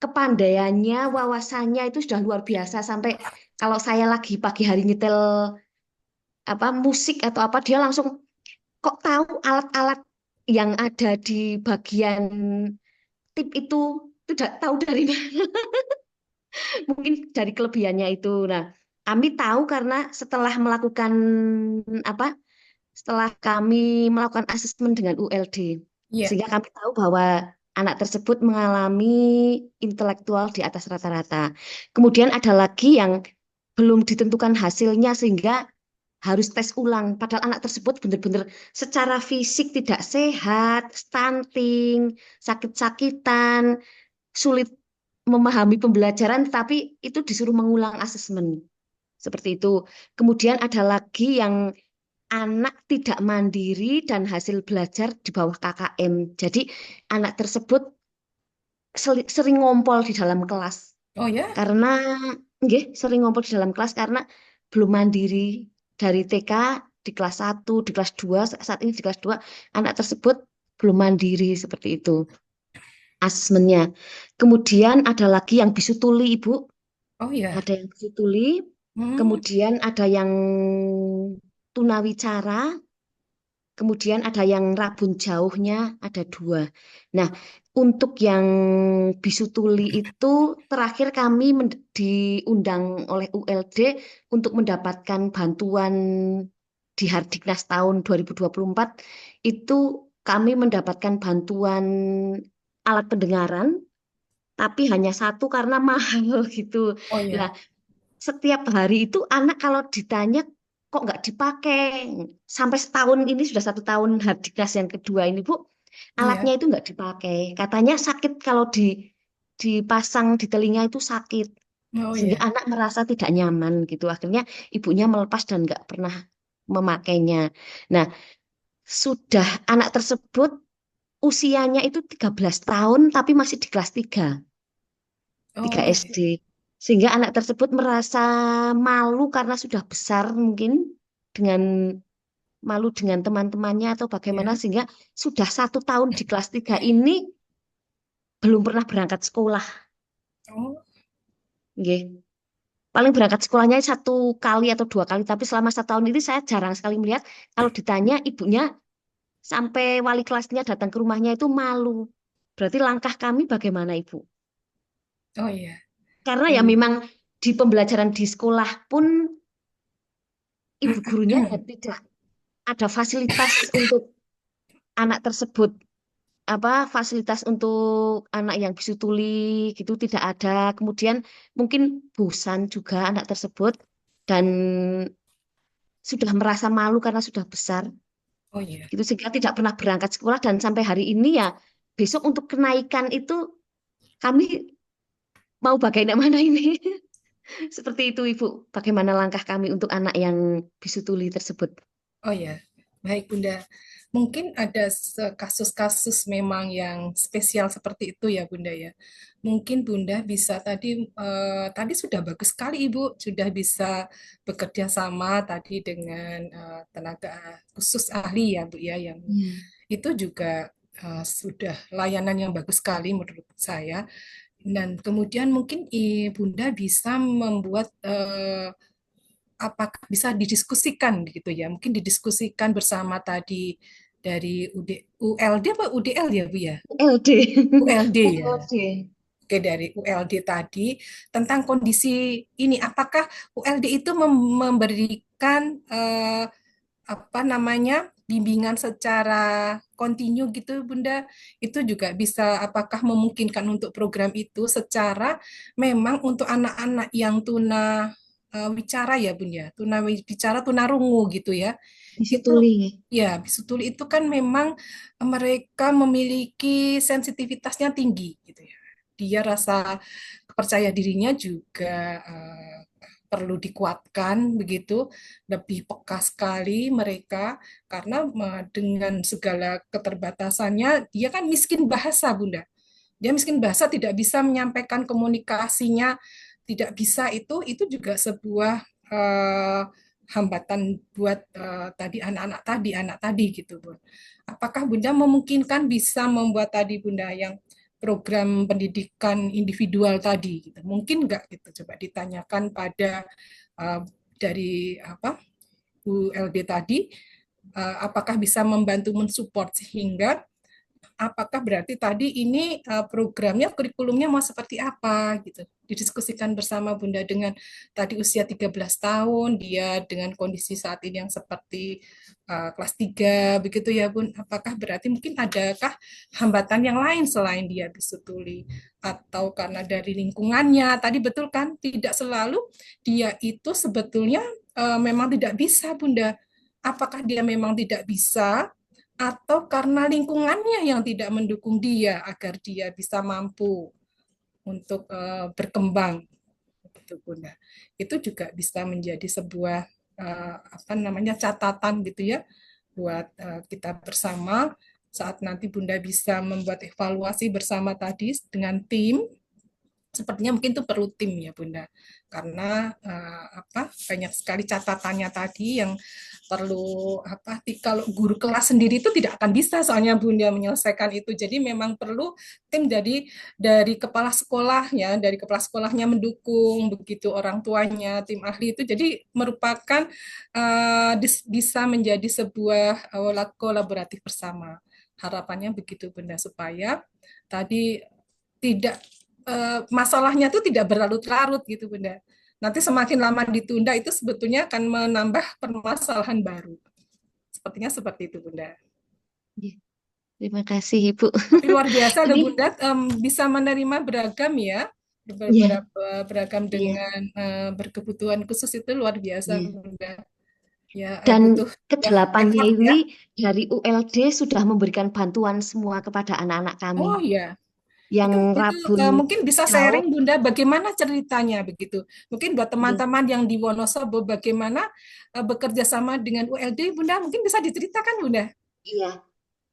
kepandaiannya, wawasannya itu sudah luar biasa. Sampai kalau saya lagi pagi hari nyetel musik atau apa, dia langsung kok tahu alat-alat yang ada di bagian tip itu tidak tahu dari mana. Mungkin dari kelebihannya itu. Nah, kami tahu karena setelah kami melakukan asesmen dengan ULD, Iya. sehingga kami tahu bahwa anak tersebut mengalami intelektual di atas rata-rata. Kemudian ada lagi yang belum ditentukan hasilnya sehingga harus tes ulang. Padahal anak tersebut benar-benar secara fisik tidak sehat, stunting, sakit-sakitan, sulit memahami pembelajaran, tapi itu disuruh mengulang asesmen. Seperti itu. Kemudian ada lagi yang anak tidak mandiri dan hasil belajar di bawah KKM. Jadi anak tersebut sering ngompol di dalam kelas. Oh ya. Karena sering ngompol di dalam kelas karena belum mandiri dari TK di kelas 1, di kelas 2, saat ini di kelas 2 anak tersebut belum mandiri seperti itu. Asesmennya. Kemudian ada lagi yang bisu tuli, Ibu. Oh ya. Ada yang bisu tuli. Kemudian ada yang tunawicara. Kemudian ada yang rabun jauhnya, ada 2. Nah, untuk yang bisu tuli itu terakhir kami diundang oleh ULD untuk mendapatkan bantuan di Hardiknas tahun 2024 itu kami mendapatkan bantuan alat pendengaran, tapi hanya satu karena mahal gitu. Oh ya. Lah, setiap hari itu anak kalau ditanya kok nggak dipakai, sampai setahun ini sudah 1 tahun Hardiknas yang kedua ini Bu, Iya. alatnya itu nggak dipakai. Katanya sakit kalau dipasang di telinga itu sakit, Oh sehingga ya. anak merasa tidak nyaman gitu. Akhirnya ibunya melepas dan nggak pernah memakainya. Nah, sudah anak tersebut usianya itu 13 tahun tapi masih di kelas 3 Oh baik. SD. Sehingga anak tersebut merasa malu karena sudah besar mungkin dengan malu dengan teman-temannya atau bagaimana Ya. sehingga sudah 1 tahun di kelas 3 ini belum pernah berangkat sekolah. Oh. Nggih. Paling berangkat sekolahnya 1 kali atau 2 kali, tapi selama 1 tahun ini saya jarang sekali melihat kalau ditanya ibunya sampai wali kelasnya datang ke rumahnya itu malu. Berarti langkah kami bagaimana Ibu? Oh iya. Karena ya memang di pembelajaran di sekolah pun ibu gurunya ya tidak ada fasilitas untuk anak tersebut, fasilitas untuk anak yang bisu tuli gitu tidak ada. Kemudian mungkin bosan juga anak tersebut dan sudah merasa malu karena sudah besar Oh iya. gitu sehingga tidak pernah berangkat sekolah dan sampai hari ini ya besok untuk kenaikan itu kami mau bagaimana ini. Seperti itu Ibu, bagaimana langkah kami untuk anak yang bisu tuli tersebut? Oh ya, baik Bunda. Mungkin ada kasus-kasus memang yang spesial seperti itu ya Bunda ya. Mungkin Bunda bisa tadi sudah bagus sekali Ibu, sudah bisa bekerja sama tadi dengan tenaga khusus ahli ya Bu ya, yang itu juga sudah layanan yang bagus sekali menurut saya. Dan kemudian mungkin Bunda bisa membuat apakah bisa didiskusikan gitu ya, mungkin didiskusikan bersama tadi dari ULD apa UDL ya Bu ya? ULD. ULD ya. ULD. Oke, dari ULD tadi tentang kondisi ini, apakah ULD itu memberikan apa namanya bimbingan secara kontinu gitu Bunda, itu juga bisa apakah memungkinkan untuk program itu secara memang untuk anak-anak yang tuna wicara ya Bun ya, tuna bicara tunarungu gitu ya. Bisu Itu tuli. ya bisu tuli itu kan memang mereka memiliki sensitivitasnya tinggi gitu ya. Dia rasa percaya dirinya juga perlu dikuatkan begitu, lebih peka sekali mereka karena dengan segala keterbatasannya dia kan miskin bahasa Bunda. Dia miskin bahasa, tidak bisa menyampaikan komunikasinya, tidak bisa, itu juga sebuah hambatan buat anak tadi gitu Bu. Apakah Bunda memungkinkan bisa membuat tadi Bunda yang program pendidikan individual tadi gitu. Mungkin enggak gitu, coba ditanyakan pada dari ULD tadi, apakah bisa membantu mensupport sehingga apakah berarti tadi ini programnya, kurikulumnya mau seperti apa gitu. Didiskusikan bersama Bunda dengan tadi usia 13 tahun, dia dengan kondisi saat ini yang seperti kelas 3 begitu ya Bun. Apakah berarti mungkin adakah hambatan yang lain selain dia bisu tuli atau karena dari lingkungannya? Tadi betul kan tidak selalu dia itu sebetulnya memang tidak bisa Bunda. Apakah dia memang tidak bisa atau karena lingkungannya yang tidak mendukung dia agar dia bisa mampu untuk berkembang gitu Bunda. Itu juga bisa menjadi sebuah catatan gitu ya buat kita bersama saat nanti Bunda bisa membuat evaluasi bersama tadi dengan tim. Sepertinya mungkin itu perlu tim ya Bunda, karena banyak sekali catatannya tadi yang perlu kalau guru kelas sendiri itu tidak akan bisa soalnya Bunda menyelesaikan itu. Jadi memang perlu tim dari kepala sekolahnya, dari kepala sekolahnya mendukung, begitu orang tuanya, tim ahli itu jadi merupakan bisa menjadi sebuah kolaboratif bersama. Harapannya begitu Bunda supaya tadi tidak masalahnya itu tidak berlarut-larut gitu Bunda. Nanti semakin lama ditunda itu sebetulnya akan menambah permasalahan baru. Sepertinya seperti itu Bunda. Terima kasih Ibu. Tapi luar biasa loh Ini Bunda, bisa menerima beragam ya, ya, beragam iya. dengan berkebutuhan khusus itu luar biasa Iya. Bunda. Ya, Dan butuh kedelapannya effort ya. ini dari ULD sudah memberikan bantuan semua kepada anak-anak Oh kami iya, yang itu rabun mungkin bisa jauh. sharing Bunda bagaimana ceritanya begitu. Mungkin buat Iya. teman-teman yang di Wonosobo bagaimana bekerja sama dengan ULD Bunda, mungkin bisa diceritakan Bunda. Iya.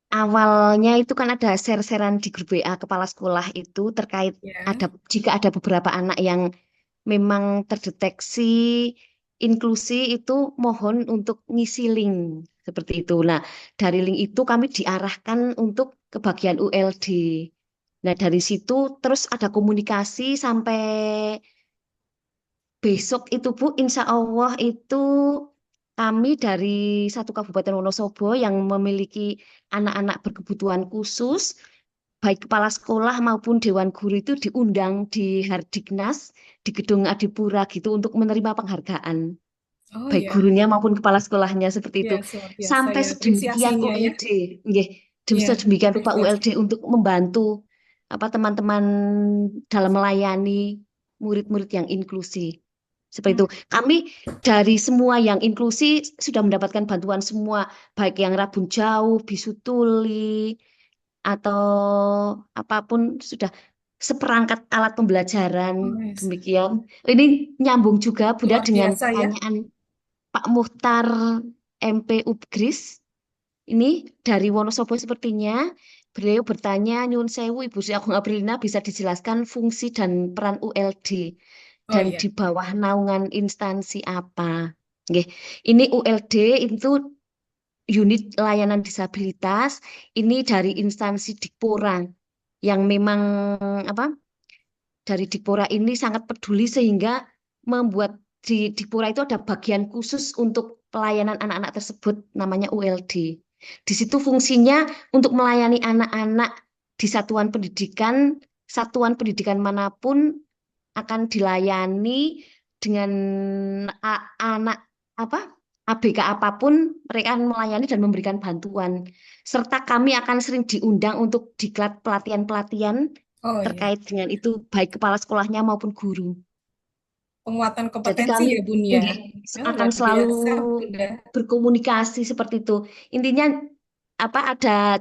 Awalnya itu kan ada share-sharean di grup WA kepala sekolah itu terkait Ya. jika ada beberapa anak yang memang terdeteksi inklusi itu mohon untuk ngisi link seperti itu. Nah, dari link itu kami diarahkan untuk ke bagian ULD. Nah, dari situ terus ada komunikasi sampai besok itu Bu, insya Allah itu kami dari satu Kabupaten Wonosobo yang memiliki anak-anak berkebutuhan khusus, baik kepala sekolah maupun dewan guru itu diundang di Hardiknas, di Gedung Adipura gitu untuk menerima penghargaan. Oh Baik ya, gurunya maupun kepala sekolahnya seperti ya itu. luar biasa Sampai ya sedemikian apresiasinya ya. ULD, nggih, Ya, sedemikian luar rupa biasa. ULD untuk membantu teman-teman dalam melayani murid-murid yang inklusi. Seperti Hmm. itu. Kami dari semua yang inklusi sudah mendapatkan bantuan semua, baik yang rabun jauh, bisu tuli, atau apapun sudah seperangkat alat pembelajaran Oh, yes. demikian. Ini nyambung juga Bunda Luar dengan biasa ya. pertanyaan Pak Muhtar MP Upgris. Ini dari Wonosobo sepertinya. Beliau bertanya, Nyun Sewu, Ibu Sri Agung Aprilina bisa dijelaskan fungsi dan peran ULD Oh dan iya. di bawah naungan instansi apa? Nggih. Ini ULD itu unit layanan disabilitas. Ini dari instansi Dikpora yang memang apa? Dari Dikpora ini sangat peduli sehingga membuat di Dikpora itu ada bagian khusus untuk pelayanan anak-anak tersebut namanya ULD. Di situ fungsinya untuk melayani anak-anak di satuan pendidikan manapun akan dilayani dengan anak apa ABK apapun mereka akan melayani dan memberikan bantuan. Serta kami akan sering diundang untuk diklat pelatihan-pelatihan Oh iya. terkait dengan itu baik kepala sekolahnya maupun guru. Penguatan Jadi kompetensi kami ya Bun ya. nggih, Ya, akan luar selalu biasa Bunda. berkomunikasi seperti itu. Intinya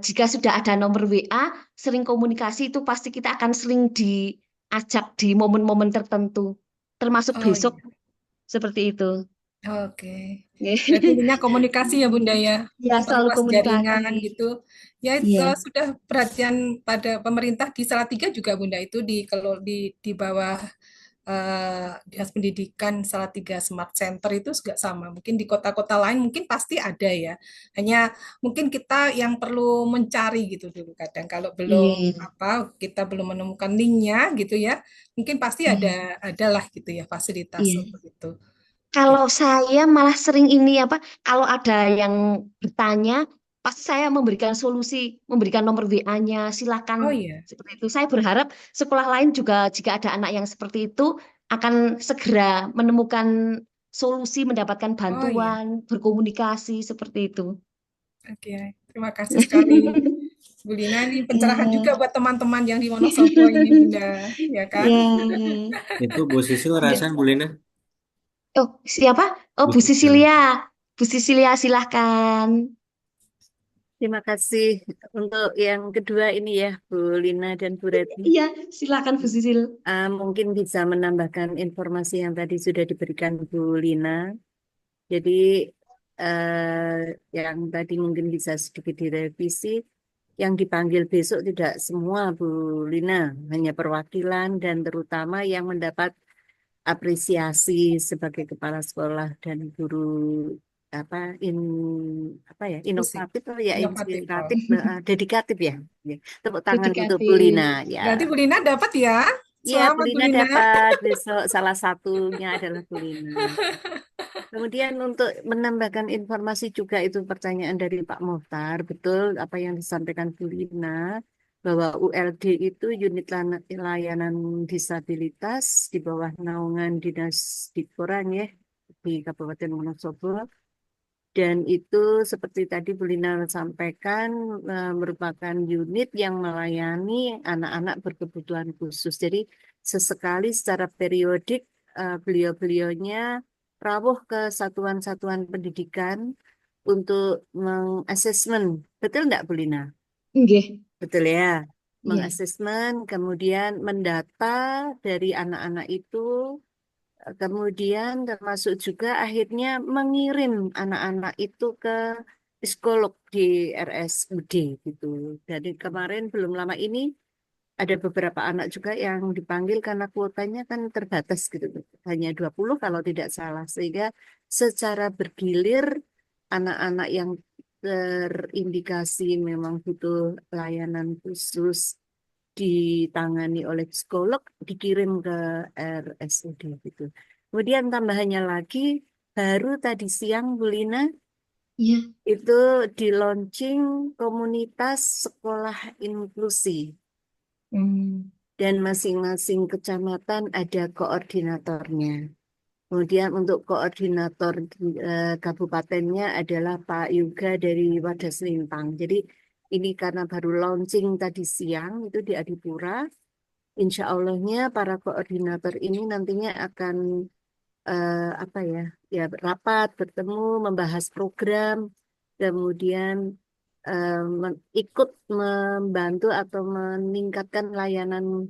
jika sudah ada nomor WA, sering komunikasi itu pasti kita akan sering diajak di momen-momen tertentu. Termasuk Oh besok iya. seperti itu. Oke. Berarti intinya komunikasi ya Bunda ya. Ya, selalu Memperluas komunikasi. jaringan gitu. Ya Iya. sudah perhatian pada pemerintah di Salatiga juga Bunda itu kalau di bawah Dinas Pendidikan Salatiga Smart Center itu juga sama. Mungkin di kota-kota lain mungkin pasti ada ya. Hanya mungkin kita yang perlu mencari gitu dulu kadang. Kalau belum Iya. kita belum menemukan linknya gitu ya. Mungkin pasti Iya. adalah gitu ya fasilitas Iya. untuk itu. Kalau Gitu. saya malah sering ini kalau ada yang bertanya, pasti saya memberikan solusi, memberikan nomor WA-nya, silakan Oh iya. seperti itu. Saya berharap sekolah lain juga jika ada anak yang seperti itu akan segera menemukan solusi, mendapatkan Oh iya. bantuan, berkomunikasi seperti itu. Oke. Terima kasih sekali. Bu Lina ini pencerahan juga Ya. buat teman-teman yang di Wonosobo ini Bunda, ya kan? Ya. Itu Bu Sisil Ya. rasain Bu Lina? Oh, siapa? Oh, Bu Bu Sisil. Sisilia. Bu Sisilia, silahkan. Terima kasih untuk yang kedua ini ya, Bu Lina dan Bu Retno. Iya, silakan Bu Sisil. Mungkin bisa menambahkan informasi yang tadi sudah diberikan Bu Lina. Jadi yang tadi mungkin bisa sedikit direvisi. Yang dipanggil besok tidak semua Bu Lina, hanya perwakilan dan terutama yang mendapat apresiasi sebagai kepala sekolah dan guru apa Musik, inovatif atau ya inovatif. Oh. inspiratif, dedikatif ya. Ya. Tepuk tangan untuk Bu Lina Dedikatif. ya. Berarti Bu Lina dapat ya? Iya, Bu Selamat Bu Lina Lina. dapat besok, salah satunya adalah Bu Lina. Kemudian untuk menambahkan informasi juga itu pertanyaan dari Pak Mohtar, betul apa yang disampaikan Bu Lina, bahwa ULD itu unit layanan disabilitas di bawah naungan Dinas Dikpora ya, di Kabupaten Wonosobo. Dan itu seperti tadi Bu Lina sampaikan merupakan unit yang melayani anak-anak berkebutuhan khusus. Jadi sesekali secara periodik beliau-beliaunya rawuh ke satuan-satuan pendidikan untuk mengasesmen. Betul enggak Bu Lina? Nggih. Betul ya. Iya. Mengasesmen, kemudian mendata dari anak-anak itu, kemudian termasuk juga akhirnya mengirim anak-anak itu ke psikolog di RSUD gitu. Jadi kemarin belum lama ini ada beberapa anak juga yang dipanggil karena kuotanya kan terbatas gitu. Hanya 20 kalau tidak salah. Sehingga secara bergilir anak-anak yang terindikasi memang butuh layanan khusus ditangani oleh psikolog dikirim ke RSUD gitu. Kemudian tambahannya lagi baru tadi siang Bu Lina Iya. itu di launching komunitas sekolah inklusi dan masing-masing kecamatan ada koordinatornya. Kemudian untuk koordinator kabupatennya adalah Pak Yuga dari Wadas Lintang. Jadi ini karena baru launching tadi siang itu di Adipura. Insya Allahnya para koordinator ini nantinya akan apa ya rapat bertemu membahas program, kemudian ikut membantu atau meningkatkan layanan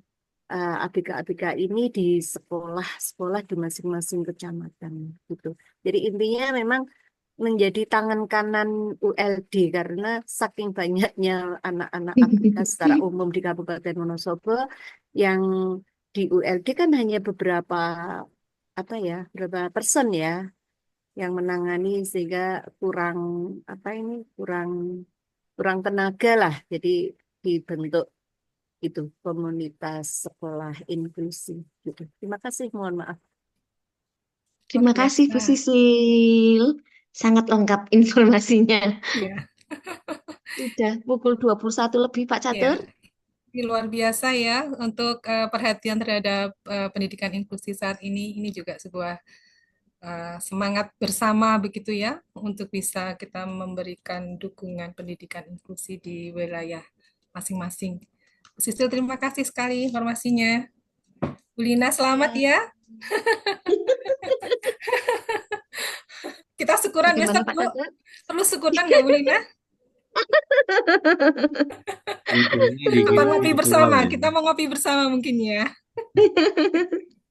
ABK-ABK ini di sekolah-sekolah di masing-masing kecamatan gitu. Jadi intinya memang menjadi tangan kanan ULD karena saking banyaknya anak-anak ABK secara umum di Kabupaten Wonosobo yang di ULD kan hanya beberapa berapa persen ya yang menangani sehingga kurang kurang tenaga lah. Jadi dibentuk itu komunitas sekolah inklusi gitu. Terima kasih, mohon maaf. Terima kasih Bu Sisil. Sangat lengkap informasinya. Iya. Sudah pukul 21 lebih Pak Iya. Catur. Ini luar biasa ya untuk perhatian terhadap pendidikan inklusi saat ini. Ini juga sebuah semangat bersama begitu ya untuk bisa kita memberikan dukungan pendidikan inklusi di wilayah masing-masing. Bu Sisil, terima kasih sekali informasinya. Bu Lina, selamat ya. Kita syukuran Bagaimana besok Pak Bu. Catur? Perlu syukuran nggak Bu Lina? Apa ngopi bersama? Kita mau ngopi bersama mungkin ya.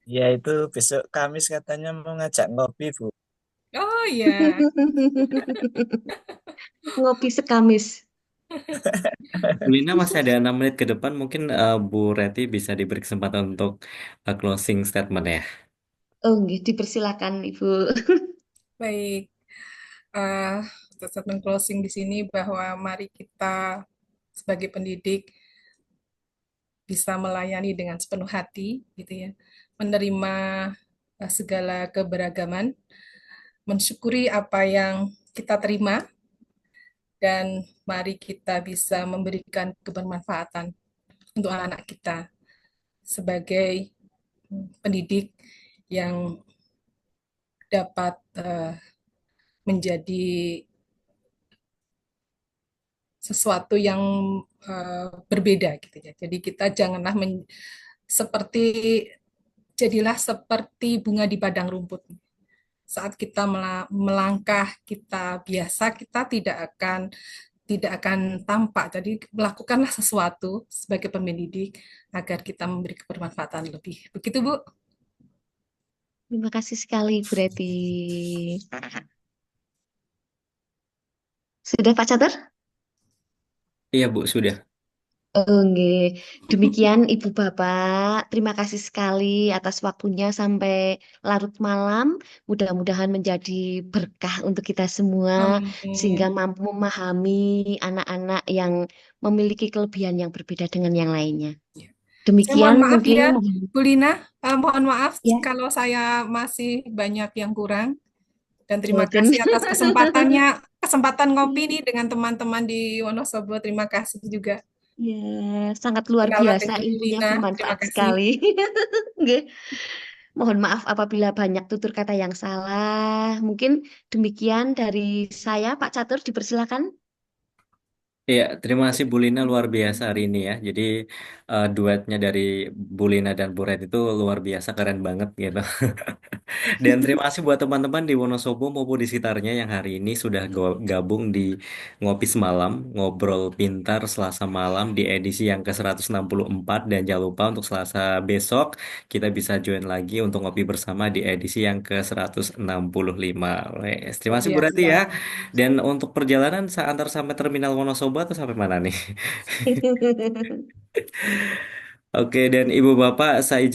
Ya itu besok Kamis katanya mau ngajak ngopi Bu. Oh iya. Ngopi sekamis. Bu Lina masih ada 6 menit ke depan, mungkin Bu Reti bisa diberi kesempatan untuk closing statement ya. Oh, nggih, dipersilakan Ibu. Baik. Statement closing di sini bahwa mari kita sebagai pendidik bisa melayani dengan sepenuh hati, gitu ya, menerima segala keberagaman, mensyukuri apa yang kita terima, dan mari kita bisa memberikan kebermanfaatan untuk anak-anak kita sebagai pendidik yang dapat menjadi sesuatu yang berbeda gitu ya. Jadi kita janganlah jadilah seperti bunga di padang rumput. Saat kita melangkah, kita biasa, kita tidak akan tampak. Jadi melakukanlah sesuatu sebagai pendidik agar kita memberi kebermanfaatan lebih. Begitu Bu. Terima kasih sekali Bu Reti. Sudah Pak Catur? Iya Bu, sudah. Oke, demikian Ibu Bapak. Terima kasih sekali atas waktunya sampai larut malam. Mudah-mudahan menjadi berkah untuk kita semua, sehingga Amin. mampu memahami anak-anak yang memiliki kelebihan yang berbeda dengan yang lainnya. Saya mohon Demikian maaf mungkin. ya, Bu Lina. Mohon maaf Ya. kalau saya masih banyak yang kurang. Dan terima Boten. kasih atas kesempatan ngopi nih dengan teman-teman di Wonosobo. Terima kasih juga. Ya, sangat luar Kenalan biasa dengan Bu ilmunya Lina. Terima bermanfaat kasih. sekali. Nggih. Mohon maaf apabila banyak tutur kata yang salah. Mungkin demikian dari saya, Pak Catur, dipersilakan. Iya, terima kasih Bu Lina luar biasa hari ini ya. Jadi duetnya dari Bu Lina dan Bu Red itu luar biasa keren banget gitu. Dan terima kasih buat teman-teman di Wonosobo maupun di sekitarnya yang hari ini sudah gabung di Ngopi Semalam, Ngobrol Pintar Selasa Malam di edisi yang ke-164. Dan jangan lupa untuk Selasa besok kita bisa join lagi untuk ngopi bersama di edisi yang ke-165. Wes, terima Luar kasih Bu Rati biasa. ya. Dan untuk perjalanan saya antar sampai terminal Wonosobo atau sampai mana nih? Oke, dan Ibu Bapak saya izin